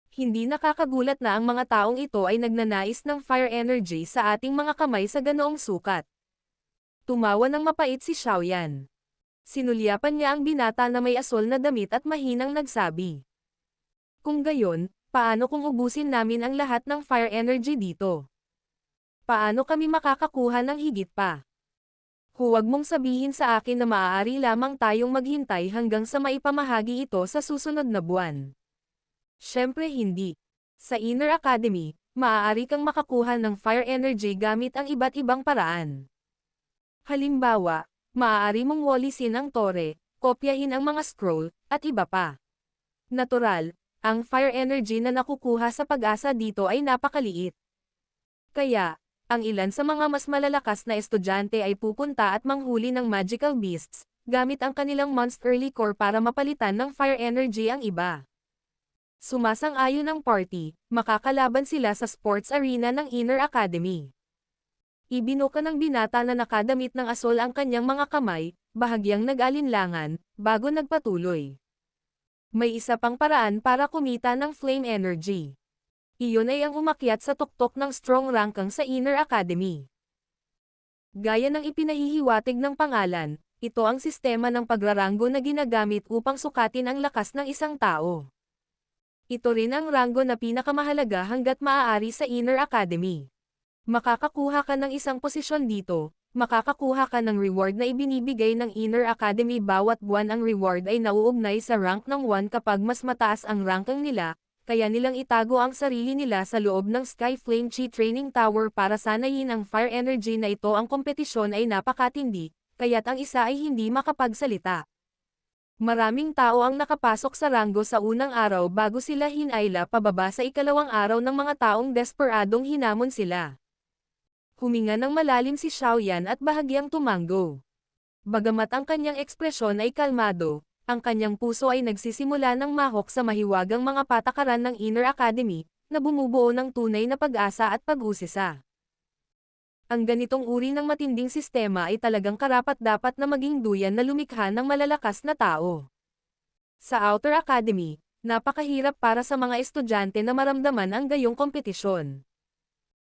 Hindi nakakagulat na ang mga taong ito ay nagnanais ng fire energy sa ating mga kamay sa ganoong sukat. Tumawa ng mapait si Xiaoyan. Sinulyapan niya ang binata na may asul na damit at mahinang nagsabi. Kung gayon, paano kung ubusin namin ang lahat ng fire energy dito? Paano kami makakakuha ng higit pa? Huwag mong sabihin sa akin na maaari lamang tayong maghintay hanggang sa maipamahagi ito sa susunod na buwan. Siyempre hindi. Sa Inner Academy, maaari kang makakuha ng fire energy gamit ang iba't ibang paraan. Halimbawa, maaari mong walisin ang tore, kopyahin ang mga scroll, at iba pa. Natural, ang fire energy na nakukuha sa pag-asa dito ay napakaliit. Kaya, ang ilan sa mga mas malalakas na estudyante ay pupunta at manghuli ng magical beasts, gamit ang kanilang monsterly core para mapalitan ng fire energy ang iba. Sumasang-ayon ang party, makakalaban sila sa sports arena ng Inner Academy. Ibinuka ng binata na nakadamit ng asul ang kanyang mga kamay, bahagyang nag-alinlangan, bago nagpatuloy. May isa pang paraan para kumita ng flame energy. Iyon ay ang umakyat sa tuktok ng strong rankang sa Inner Academy. Gaya ng ipinahihiwatig ng pangalan, ito ang sistema ng pagraranggo na ginagamit upang sukatin ang lakas ng isang tao. Ito rin ang ranggo na pinakamahalaga hanggat maaari sa Inner Academy. Makakakuha ka ng isang posisyon dito, makakakuha ka ng reward na ibinibigay ng Inner Academy bawat buwan. Ang reward ay nauugnay sa rank ng 1 kapag mas mataas ang ranking nila, kaya nilang itago ang sarili nila sa loob ng Skyflame Chi Training Tower para sanayin ang fire energy na ito. Ang kompetisyon ay napakatindi, kaya't ang isa ay hindi makapagsalita. Maraming tao ang nakapasok sa ranggo sa unang araw bago sila hinayla pababa sa ikalawang araw ng mga taong desperadong hinamon sila. Huminga ng malalim si Xiaoyan at bahagyang tumango. Bagamat ang kanyang ekspresyon ay kalmado, ang kanyang puso ay nagsisimula ng mahok sa mahiwagang mga patakaran ng Inner Academy, na bumubuo ng tunay na pag-asa at pag-usisa. Ang ganitong uri ng matinding sistema ay talagang karapat-dapat na maging duyan na lumikha ng malalakas na tao. Sa Outer Academy, napakahirap para sa mga estudyante na maramdaman ang gayong kompetisyon.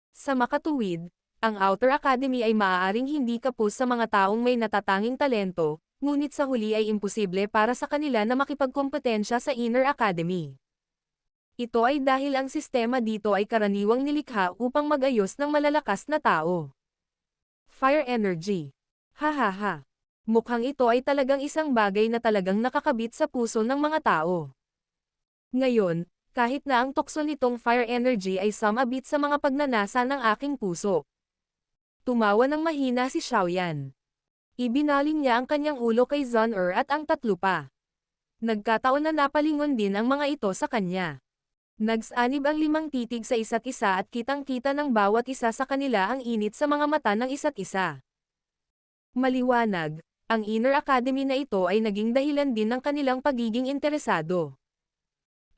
Sa makatuwid, ang Outer Academy ay maaaring hindi kapos sa mga taong may natatanging talento, ngunit sa huli ay imposible para sa kanila na makipagkompetensya sa Inner Academy. Ito ay dahil ang sistema dito ay karaniwang nilikha upang mag-ayos ng malalakas na tao. Fire energy. Hahaha. Mukhang ito ay talagang isang bagay na talagang nakakabit sa puso ng mga tao. Ngayon, kahit na ang tukso nitong fire energy ay sumabit sa mga pagnanasa ng aking puso. Tumawa ng mahina si Xiaoyan. Ibinaling niya ang kanyang ulo kay Zun-Er at ang tatlo pa. Nagkataon na napalingon din ang mga ito sa kanya. Nagsanib ang 5 titig sa isa't isa at kitang-kita ng bawat isa sa kanila ang init sa mga mata ng isa't isa. Maliwanag, ang Inner Academy na ito ay naging dahilan din ng kanilang pagiging interesado.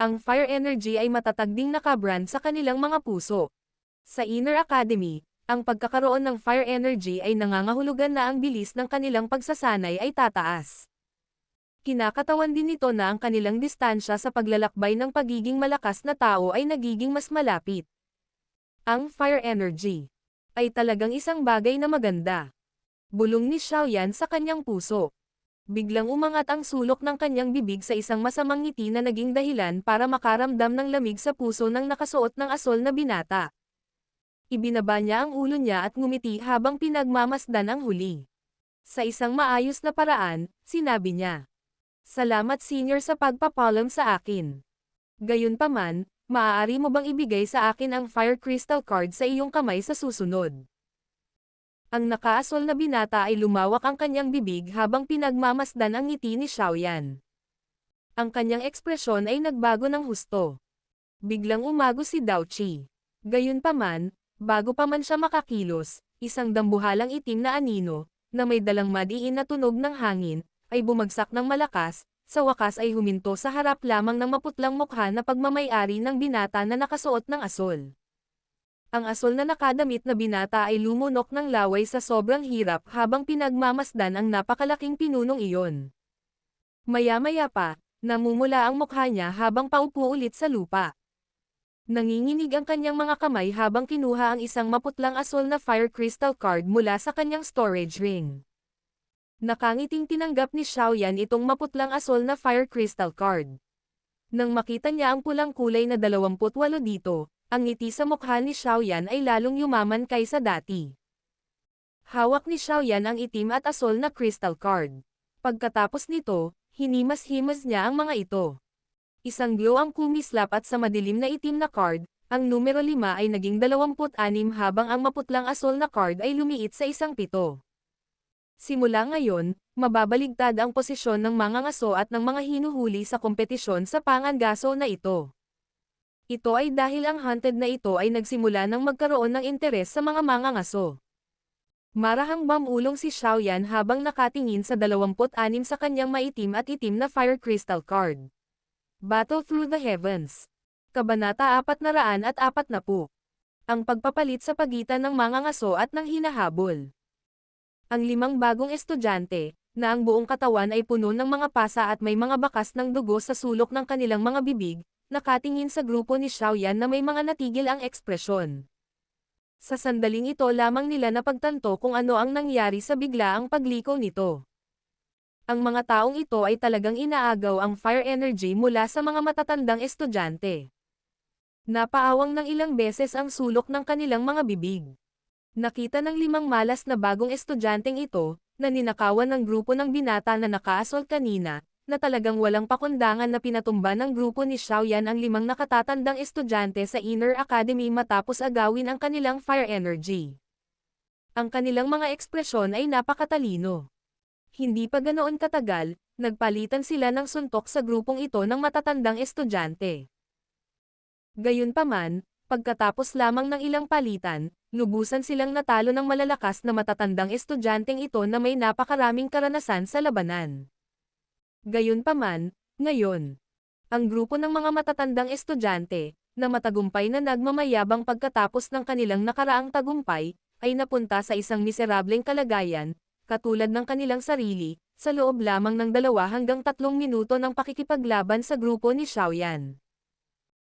Ang fire energy ay matatag ding nakabrand sa kanilang mga puso. Sa Inner Academy, ang pagkakaroon ng fire energy ay nangangahulugan na ang bilis ng kanilang pagsasanay ay tataas. Kinakatawan din nito na ang kanilang distansya sa paglalakbay ng pagiging malakas na tao ay nagiging mas malapit. Ang fire energy ay talagang isang bagay na maganda. Bulong ni Xiaoyan sa kanyang puso. Biglang umangat ang sulok ng kanyang bibig sa isang masamang ngiti na naging dahilan para makaramdam ng lamig sa puso ng nakasuot ng asol na binata. Ibinaba niya ang ulo niya at ngumiti habang pinagmamasdan ang huli. Sa isang maayos na paraan, sinabi niya, "Salamat senior sa pagpapalam sa akin. Gayunpaman, maaari mo bang ibigay sa akin ang Fire Crystal Card sa iyong kamay sa susunod?" Ang nakaasol na binata ay lumawak ang kanyang bibig habang pinagmamasdan ang ngiti ni Xiaoyan. Ang kanyang ekspresyon ay nagbago ng husto. Biglang umago si Dao Qi. Gayunpaman, bago pa man siya makakilos, isang dambuhalang itim na anino, na may dalang madiin na tunog ng hangin, ay bumagsak ng malakas, sa wakas ay huminto sa harap lamang ng maputlang mukha na pagmamay-ari ng binata na nakasuot ng asol. Ang asol na nakadamit na binata ay lumunok ng laway sa sobrang hirap habang pinagmamasdan ang napakalaking pinunong iyon. Maya-maya pa, namumula ang mukha niya habang paupo ulit sa lupa. Nanginginig ang kanyang mga kamay habang kinuha ang isang maputlang asol na Fire Crystal Card mula sa kanyang storage ring. Nakangiting tinanggap ni Xiaoyan itong maputlang asol na Fire Crystal Card. Nang makita niya ang pulang kulay na 28 dito, ang ngiti sa mukha ni Xiaoyan ay lalong yumaman kaysa dati. Hawak ni Xiaoyan ang itim at asol na Crystal Card. Pagkatapos nito, hinimas-himas niya ang mga ito. Isang glow ang kumislap at sa madilim na itim na card, ang numero 5 ay naging 26 habang ang maputlang asol na card ay lumiit sa 17. Simula ngayon, mababaligtad ang posisyon ng mga ngaso at ng mga hinuhuli sa kompetisyon sa pangangaso na ito. Ito ay dahil ang hunted na ito ay nagsimula ng magkaroon ng interes sa mga mangangaso. Marahang bamulong si Xiaoyan habang nakatingin sa 26 sa kanyang maitim at itim na Fire Crystal Card. Battle Through the Heavens. Kabanata 440. Ang pagpapalit sa pagitan ng mangangaso at ng hinahabol. Ang 5 bagong estudyante, na ang buong katawan ay puno ng mga pasa at may mga bakas ng dugo sa sulok ng kanilang mga bibig, nakatingin sa grupo ni Xiaoyan na may mga natigil ang ekspresyon. Sa sandaling ito lamang nila napagtanto kung ano ang nangyari sa biglaang pagliko nito. Ang mga taong ito ay talagang inaagaw ang fire energy mula sa mga matatandang estudyante. Napaawang ng ilang beses ang sulok ng kanilang mga bibig. Nakita ng 5 malas na bagong estudyanteng ito, na ninakawan ng grupo ng binata na nakaasol kanina, na talagang walang pakundangan na pinatumba ng grupo ni Xiaoyan ang 5 nakatatandang estudyante sa Inner Academy matapos agawin ang kanilang fire energy. Ang kanilang mga ekspresyon ay napakatalino. Hindi pa ganoon katagal, nagpalitan sila ng suntok sa grupong ito ng matatandang estudyante. Gayunpaman, pagkatapos lamang ng ilang palitan, lubusan silang natalo ng malalakas na matatandang estudyanteng ito na may napakaraming karanasan sa labanan. Gayunpaman, ngayon, ang grupo ng mga matatandang estudyante, na matagumpay na nagmamayabang pagkatapos ng kanilang nakaraang tagumpay, ay napunta sa isang miserableng kalagayan, katulad ng kanilang sarili, sa loob lamang ng 2 hanggang 3 minuto ng pakikipaglaban sa grupo ni Xiaoyan.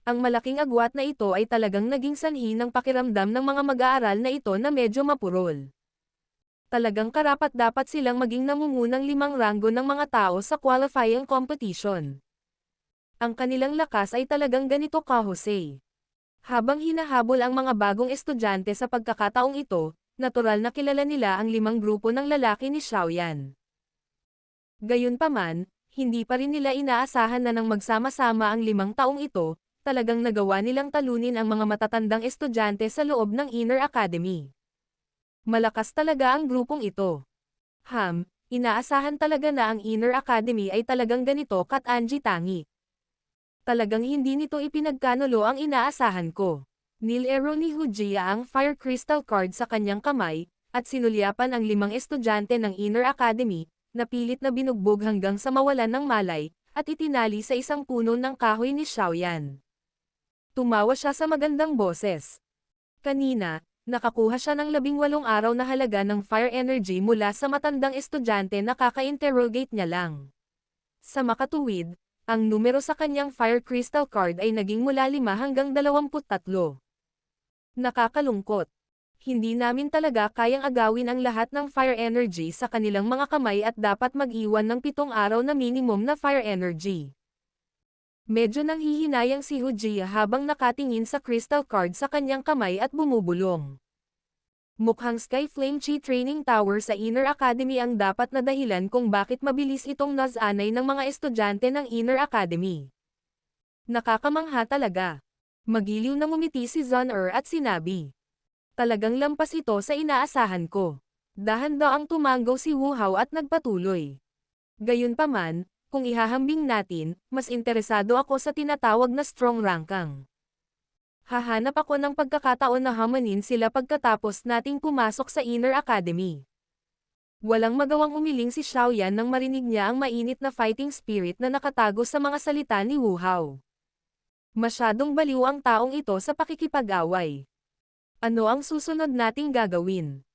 Ang malaking agwat na ito ay talagang naging sanhi ng pakiramdam ng mga mag-aaral na ito na medyo mapurol. Talagang karapat-dapat silang maging nangungunang 5 ranggo ng mga tao sa qualifying competition. Ang kanilang lakas ay talagang ganito kahusay. Habang hinahabol ang mga bagong estudyante sa pagkakataong ito, natural na kilala nila ang 5 grupo ng lalaki ni Xiaoyan. Gayunpaman, hindi pa rin nila inaasahan na nang magsama-sama ang 5 taong ito, talagang nagawa nilang talunin ang mga matatandang estudyante sa loob ng Inner Academy. Malakas talaga ang grupong ito. Inaasahan talaga na ang Inner Academy ay talagang ganito kat-anji-tangi. Talagang hindi nito ipinagkanulo ang inaasahan ko. Nilero ni Hujia ang Fire Crystal Card sa kanyang kamay, at sinulyapan ang 5 estudyante ng Inner Academy, na pilit na binugbog hanggang sa mawalan ng malay, at itinali sa isang puno ng kahoy ni Xiaoyan. Tumawa siya sa magandang boses. Kanina, nakakuha siya ng 18 araw na halaga ng fire energy mula sa matandang estudyante na kaka-interrogate niya lang. Sa makatuwid, ang numero sa kanyang Fire Crystal Card ay naging mula 5 hanggang 23. Nakakalungkot. Hindi namin talaga kayang agawin ang lahat ng fire energy sa kanilang mga kamay at dapat mag-iwan ng 7 araw na minimum na fire energy. Medyo nanghihinayang si Hujia habang nakatingin sa crystal card sa kanyang kamay at bumubulong. Mukhang Sky Flame Chi Training Tower sa Inner Academy ang dapat na dahilan kung bakit mabilis itong nasanay ng mga estudyante ng Inner Academy. Nakakamangha talaga. Magiliw na ngumiti si Zun-er at sinabi. Talagang lampas ito sa inaasahan ko. Dahan-daang ang tumanggaw si Wu Hao at nagpatuloy. Gayunpaman, kung ihahambing natin, mas interesado ako sa tinatawag na strong rankang. Hahanap ako ng pagkakataon na hamanin sila pagkatapos nating pumasok sa Inner Academy. Walang magawang umiling si Xiaoyan nang marinig niya ang mainit na fighting spirit na nakatago sa mga salita ni Wu Hao. Masyadong baliw ang taong ito sa pakikipag-away. Ano ang susunod nating gagawin?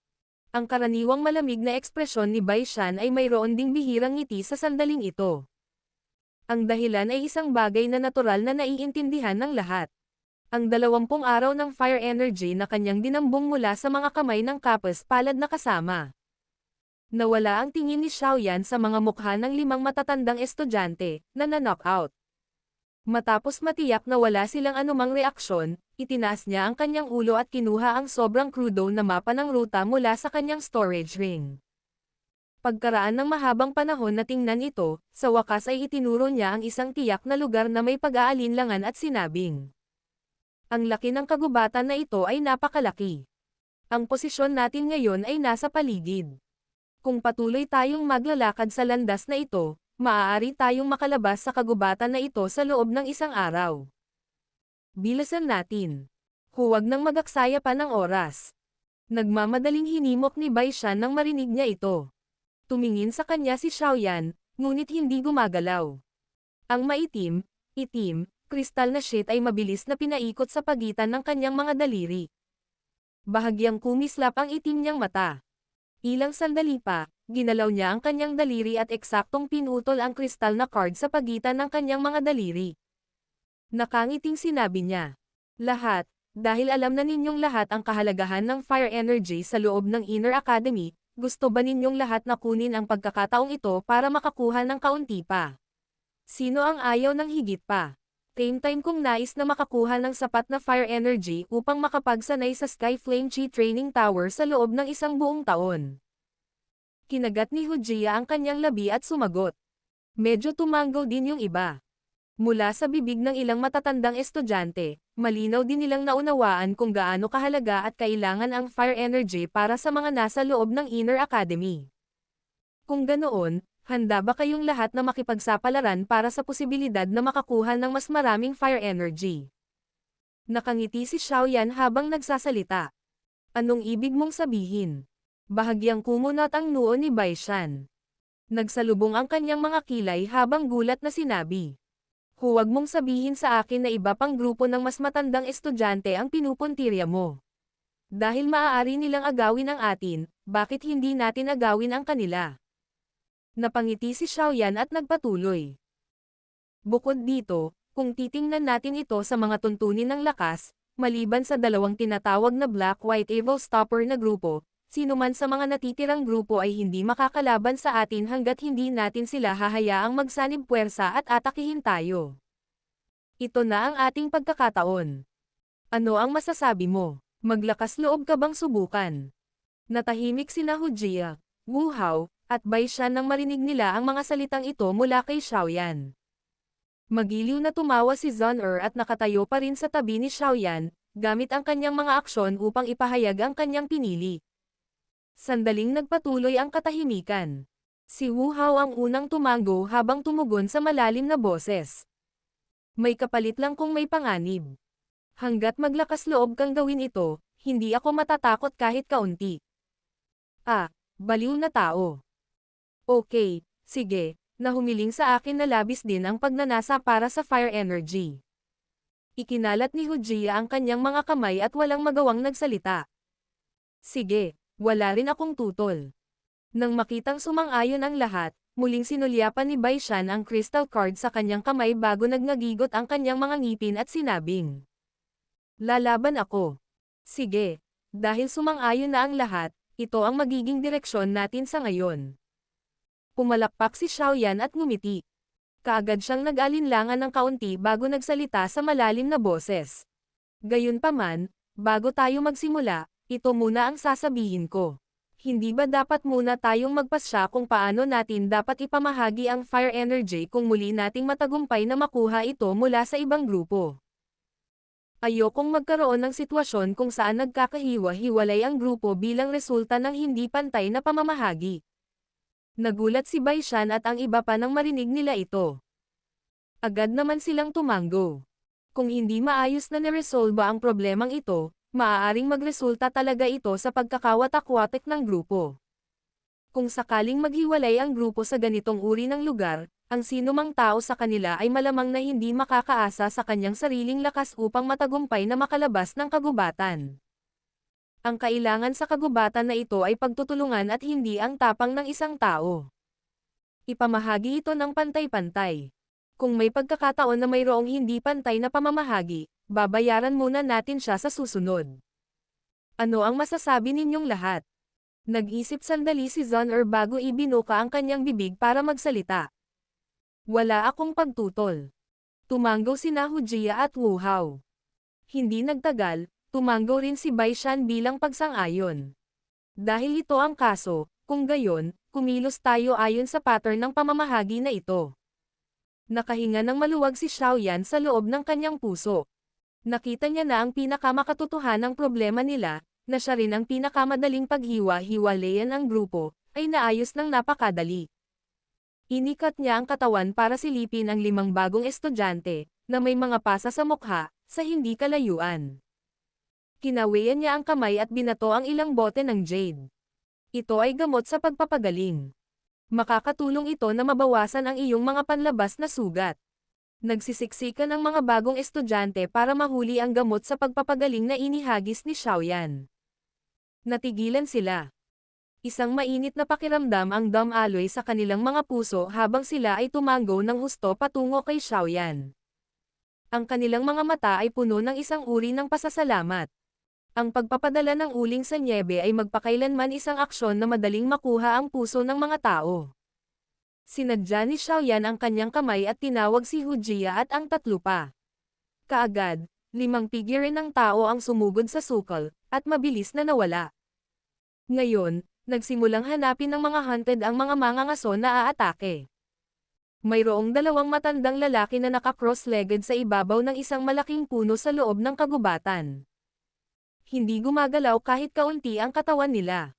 Ang karaniwang malamig na ekspresyon ni Bai Shan ay mayroon ding bihirang ngiti sa sandaling ito. Ang dahilan ay isang bagay na natural na naiintindihan ng lahat. Ang 20 araw ng fire energy na kanyang dinambong mula sa mga kamay ng kapos palad na kasama. Nawala ang tingin ni Xiaoyan sa mga mukha ng 5 matatandang estudyante, na na-knockout. Matapos matiyak na wala silang anumang reaksyon, itinaas niya ang kanyang ulo at kinuha ang sobrang crudo na mapa ng ruta mula sa kanyang storage ring. Pagkaraan ng mahabang panahon na tingnan ito, sa wakas ay itinuro niya ang isang tiyak na lugar na may pag-aalinlangan at sinabing. Ang laki ng kagubatan na ito ay napakalaki. Ang posisyon natin ngayon ay nasa paligid. Kung patuloy tayong maglalakad sa landas na ito, maaari tayong makalabas sa kagubatan na ito sa loob ng 1 araw. Bilisan natin. Huwag nang magaksaya pa ng oras. Nagmamadaling hinimok ni Bai Shan nang marinig niya ito. Tumingin sa kanya si Xiaoyan, ngunit hindi gumagalaw. Ang itim, kristal na sheet ay mabilis na pinaikot sa pagitan ng kanyang mga daliri. Bahagyang kumislap ang itim niyang mata. Ilang sandali pa, ginalaw niya ang kanyang daliri at eksaktong pinutol ang kristal na card sa pagitan ng kanyang mga daliri. Nakangiting sinabi niya. Lahat, dahil alam na ninyong lahat ang kahalagahan ng fire energy sa loob ng Inner Academy, gusto ba ninyong lahat na kunin ang pagkakataong ito para makakuha ng kaunti pa? Sino ang ayaw ng higit pa? Same time kung nais na makakuha ng sapat na fire energy upang makapagsanay sa Sky Flame Chi Training Tower sa loob ng isang buong taon. Kinagat ni Hujia ang kanyang labi at sumagot. Medyo tumanggo din yung iba. Mula sa bibig ng ilang matatandang estudyante, malinaw din nilang naunawaan kung gaano kahalaga at kailangan ang fire energy para sa mga nasa loob ng Inner Academy. Kung ganoon, handa ba kayong lahat na makipagsapalaran para sa posibilidad na makakuha ng mas maraming fire energy? Nakangiti si Xiaoyan habang nagsasalita. Anong ibig mong sabihin? Bahagyang kumunat ang noo ni Baishan. Nagsalubong ang kanyang mga kilay habang gulat na sinabi. Huwag mong sabihin sa akin na iba pang grupo ng mas matandang estudyante ang pinupuntirya mo. Dahil maaari nilang agawin ang atin, bakit hindi natin agawin ang kanila? Napangiti si Xiaoyan at nagpatuloy. Bukod dito, kung titingnan natin ito sa mga tuntunin ng lakas, maliban sa dalawang tinatawag na Black-White Evil Stopper na grupo, sino man sa mga natitirang grupo ay hindi makakalaban sa atin hanggat hindi natin sila hahayaang magsanib puwersa at atakihin tayo. Ito na ang ating pagkakataon. Ano ang masasabi mo? Maglakas loob ka bang subukan? Natahimik sina Hujia, Wu Hao, at Baishan nang marinig nila ang mga salitang ito mula kay Xiaoyan. Magiliw na tumawa si Zun-Er at nakatayo pa rin sa tabi ni Xiaoyan, gamit ang kanyang mga aksyon upang ipahayag ang kanyang pinili. Sandaling nagpatuloy ang katahimikan. Si Wu Hao ang unang tumango habang tumugon sa malalim na boses. May kapalit lang kung may panganib. Hanggat maglakas loob kang gawin ito, hindi ako matatakot kahit kaunti. Baliw na tao. Okay, sige, na humiling sa akin na labis din ang pagnanasa para sa fire energy. Ikinalat ni Hujia ang kanyang mga kamay at walang magawang nagsalita. Sige, wala rin akong tutol. Nang makitang sumang-ayon ang lahat, muling sinulyapan ni Baishan ang crystal card sa kanyang kamay bago nagnagigot ang kanyang mga ngipin at sinabing. Lalaban ako. Sige, dahil sumang-ayon na ang lahat, ito ang magiging direksyon natin sa ngayon. Pumalakpak si Xiaoyan at ngumiti. Kaagad siyang nag-alinlangan ng kaunti bago nagsalita sa malalim na boses. Gayunpaman, bago tayo magsimula, ito muna ang sasabihin ko. Hindi ba dapat muna tayong magpasya kung paano natin dapat ipamahagi ang fire energy kung muli nating matagumpay na makuha ito mula sa ibang grupo? Ayokong magkaroon ng sitwasyon kung saan nagkakahiwa-hiwalay ang grupo bilang resulta ng hindi pantay na pamamahagi. Nagulat si Baishan at ang iba pa nang marinig nila ito. Agad naman silang tumanggo. Kung hindi maayos na niresolba ang problemang ito, maaaring magresulta talaga ito sa pagkakawatak-watak ng grupo. Kung sakaling maghiwalay ang grupo sa ganitong uri ng lugar, ang sinumang tao sa kanila ay malamang na hindi makakaasa sa kanyang sariling lakas upang matagumpay na makalabas ng kagubatan. Ang kailangan sa kagubatan na ito ay pagtutulungan at hindi ang tapang ng isang tao. Ipamahagi ito ng pantay-pantay. Kung may pagkakataon na mayroong hindi pantay na pamamahagi, babayaran muna natin siya sa susunod. Ano ang masasabi ninyong lahat? Nag-isip sandali si Zun-Er bago ibinuka ang kanyang bibig para magsalita. Wala akong pagtutol. Tumanggo sina Hujia at Wu Hao. Hindi nagtagal, tumanggo rin si Baishan bilang pagsang-ayon. Dahil ito ang kaso, kung gayon, kumilos tayo ayon sa pattern ng pamamahagi na ito. Nakahinga ng maluwag si Xiaoyan sa loob ng kanyang puso. Nakita niya na ang pinakamakatotohanang problema nila, na siya rin ang pinakamadaling paghiwa-hiwalayan ang grupo, ay naayos ng napakadali. Inikat niya ang katawan para silipin ang 5 bagong estudyante, na may mga pasa sa mukha, sa hindi kalayuan. Kinawian niya ang kamay at binato ang ilang bote ng jade. Ito ay gamot sa pagpapagaling. Makakatulong ito na mabawasan ang iyong mga panlabas na sugat. Nagsisiksikan ang mga bagong estudyante para mahuli ang gamot sa pagpapagaling na inihagis ni Xiaoyan. Natigilan sila. Isang mainit na pakiramdam ang dumaloy sa kanilang mga puso habang sila ay tumanggo ng husto patungo kay Xiaoyan. Ang kanilang mga mata ay puno ng isang uri ng pasasalamat. Ang pagpapadala ng uling sa nyebe ay magpakailanman isang aksyon na madaling makuha ang puso ng mga tao. Sinadya ni Xiaoyan ang kanyang kamay at tinawag si Hu Jia at ang tatlo pa. Kaagad, 5 figure ng tao ang sumugod sa sukal, at mabilis na nawala. Ngayon, nagsimulang hanapin ng mga hunted ang mga mangangaso na aatake. Mayroong 2 matandang lalaki na naka-cross-legged sa ibabaw ng isang malaking puno sa loob ng kagubatan. Hindi gumagalaw kahit kaunti ang katawan nila.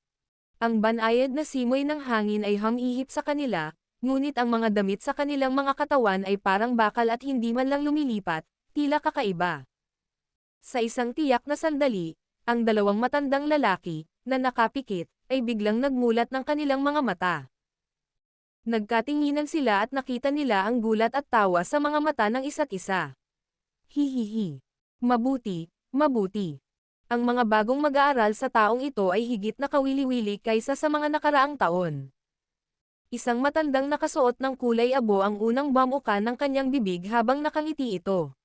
Ang banayad na simoy ng hangin ay humihip sa kanila, ngunit ang mga damit sa kanilang mga katawan ay parang bakal at hindi man lang lumilipat, tila kakaiba. Sa isang tiyak na sandali, ang 2 matandang lalaki, na nakapikit, ay biglang nagmulat ng kanilang mga mata. Nagkatinginan sila at nakita nila ang gulat at tawa sa mga mata ng isa't isa. Hihihi. Mabuti, mabuti. Ang mga bagong mag-aaral sa taong ito ay higit na kawili-wili kaysa sa mga nakaraang taon. Isang matandang nakasuot ng kulay abo ang unang bumuka ng kanyang bibig habang nakangiti ito.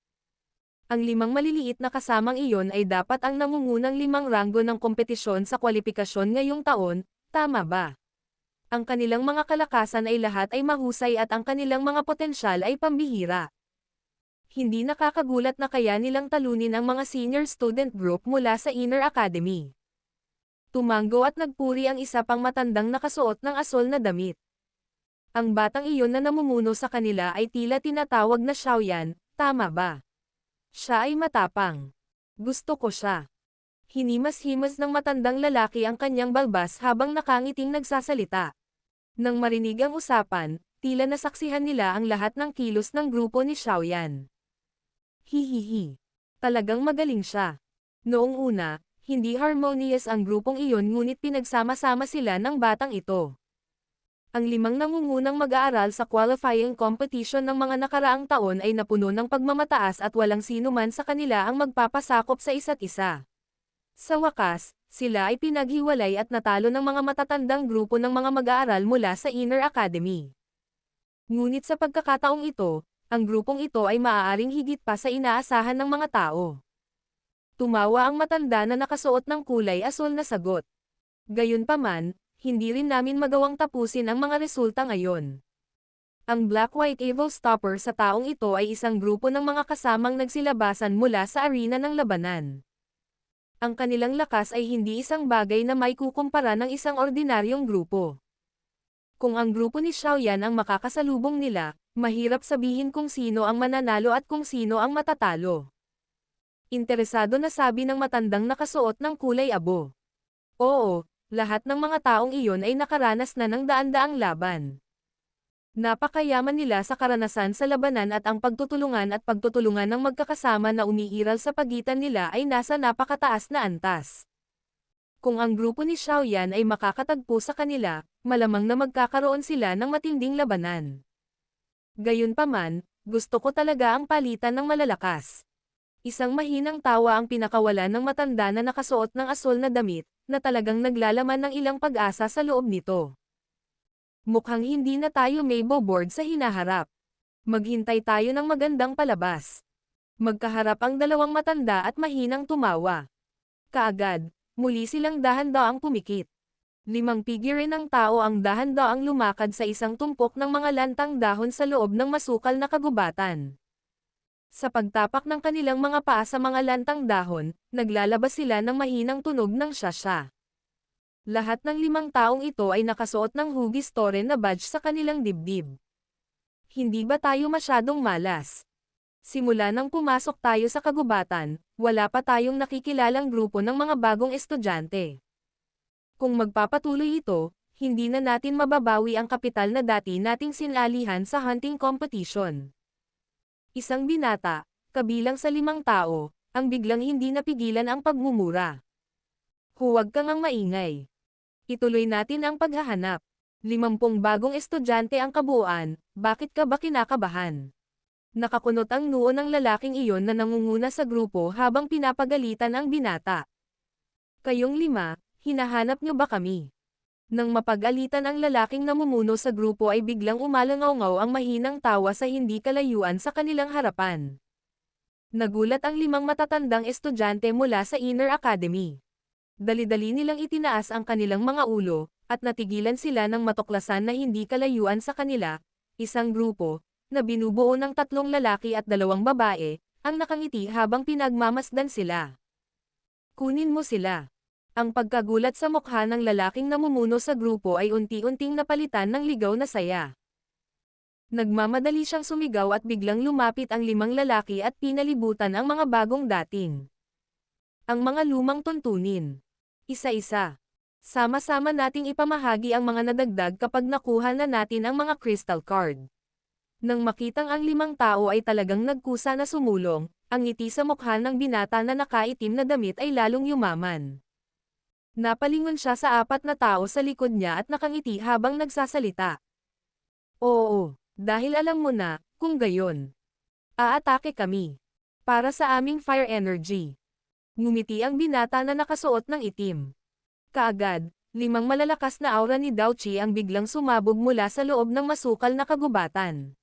Ang 5 maliliit na kasamang iyon ay dapat ang nangungunang 5 ranggo ng kompetisyon sa kwalifikasyon ngayong taon, tama ba? Ang kanilang mga kalakasan ay lahat ay mahusay at ang kanilang mga potensyal ay pambihira. Hindi nakakagulat na kaya nilang talunin ang mga senior student group mula sa Inner Academy. Tumango at nagpuri ang isa pang matandang nakasuot ng asol na damit. Ang batang iyon na namumuno sa kanila ay tila tinatawag na Xiaoyan, tama ba? Siya ay matapang. Gusto ko siya. Hinimas-himas ng matandang lalaki ang kanyang balbas habang nakangiting nagsasalita. Nang marinig ang usapan, tila nasaksihan nila ang lahat ng kilos ng grupo ni Xiaoyan. Hihihi. Talagang magaling siya. Noong una, hindi harmonious ang grupong iyon ngunit pinagsama-sama sila ng batang ito. Ang 5 nangungunang mag-aaral sa qualifying competition ng mga nakaraang taon ay napuno ng pagmamataas at walang sino man sa kanila ang magpapasakop sa isa't isa. Sa wakas, sila ay pinaghiwalay at natalo ng mga matatandang grupo ng mga mag-aaral mula sa Inner Academy. Ngunit sa pagkakataong ito, ang grupong ito ay maaaring higit pa sa inaasahan ng mga tao. Tumawa ang matanda na nakasuot ng kulay asol na sagot. Gayunpaman, hindi rin namin magawang tapusin ang mga resulta ngayon. Ang Black-White Evil Stopper sa taong ito ay isang grupo ng mga kasamang nagsilabasan mula sa arena ng labanan. Ang kanilang lakas ay hindi isang bagay na may kukumpara ng isang ordinaryong grupo. Kung ang grupo ni Xiaoyan ang makakasalubong nila, mahirap sabihin kung sino ang mananalo at kung sino ang matatalo. Interesado na sabi ng matandang nakasuot ng kulay abo. Oo, lahat ng mga taong iyon ay nakaranas na ng daan-daang laban. Napakayaman nila sa karanasan sa labanan at ang pagtutulungan ng magkakasama na umiiral sa pagitan nila ay nasa napakataas na antas. Kung ang grupo ni Xiaoyan ay makakatagpo sa kanila, malamang na magkakaroon sila ng matinding labanan. Gayunpaman, gusto ko talaga ang palitan ng malalakas. Isang mahinang tawa ang pinakawalan ng matanda na nakasuot ng asol na damit, na talagang naglalaman ng ilang pag-asa sa loob nito. Mukhang hindi na tayo may board sa hinaharap. Maghintay tayo ng magandang palabas. Magkaharap ang 2 matanda at mahinang tumawa. Kaagad, muli silang dahan-daang pumikit. 5 figure ng tao ang dahan-daang lumakad sa isang tumpok ng mga lantang dahon sa loob ng masukal na kagubatan. Sa pagtapak ng kanilang mga paa sa mga lantang dahon, naglalabas sila ng mahinang tunog ng sha-sha. Lahat ng 5 taong ito ay nakasuot ng hugis tore na badge sa kanilang dibdib. Hindi ba tayo masyadong malas? Simula nang pumasok tayo sa kagubatan, wala pa tayong nakikilalang grupo ng mga bagong estudyante. Kung magpapatuloy ito, hindi na natin mababawi ang kapital na dati nating sinalihan sa hunting competition. Isang binata, kabilang sa 5 tao, ang biglang hindi napigilan ang pagmumura. Huwag kang ang maingay. Ituloy natin ang paghahanap. 50 bagong estudyante ang kabuuan, bakit ka ba kinakabahan? Nakakunot ang noo ng lalaking iyon na nangunguna sa grupo habang pinapagalitan ang binata. Kayong 5, hinahanap niyo ba kami? Nang mapagalitan ang lalaking namumuno sa grupo ay biglang umalangaw-ngaw ang mahinang tawa sa hindi kalayuan sa kanilang harapan. Nagulat ang 5 matatandang estudyante mula sa Inner Academy. Dali-dali nilang itinaas ang kanilang mga ulo, at natigilan sila ng matuklasan na hindi kalayuan sa kanila, isang grupo, na binubuo ng 3 lalaki at 2 babae, ang nakangiti habang pinagmamasdan sila. Kunin mo sila. Ang pagkagulat sa mukha ng lalaking namumuno sa grupo ay unti-unting napalitan ng ligaw na saya. Nagmamadali siyang sumigaw at biglang lumapit ang 5 lalaki at pinalibutan ang mga bagong dating. Ang mga lumang tuntunin. Isa-isa. Sama-sama nating ipamahagi ang mga nadagdag kapag nakuha na natin ang mga crystal card. Nang makitang ang 5 tao ay talagang nagkusa na sumulong, ang ngiti sa mukha ng binata na nakaitim na damit ay lalong yumaman. Napalingon siya sa 4 na tao sa likod niya at nakangiti habang nagsasalita. Oo. Dahil alam mo na, kung gayon, aatake kami. Para sa aming fire energy. Ngumiti ang binata na nakasuot ng itim. Kaagad, 5 malalakas na aura ni Dao Qi ang biglang sumabog mula sa loob ng masukal na kagubatan.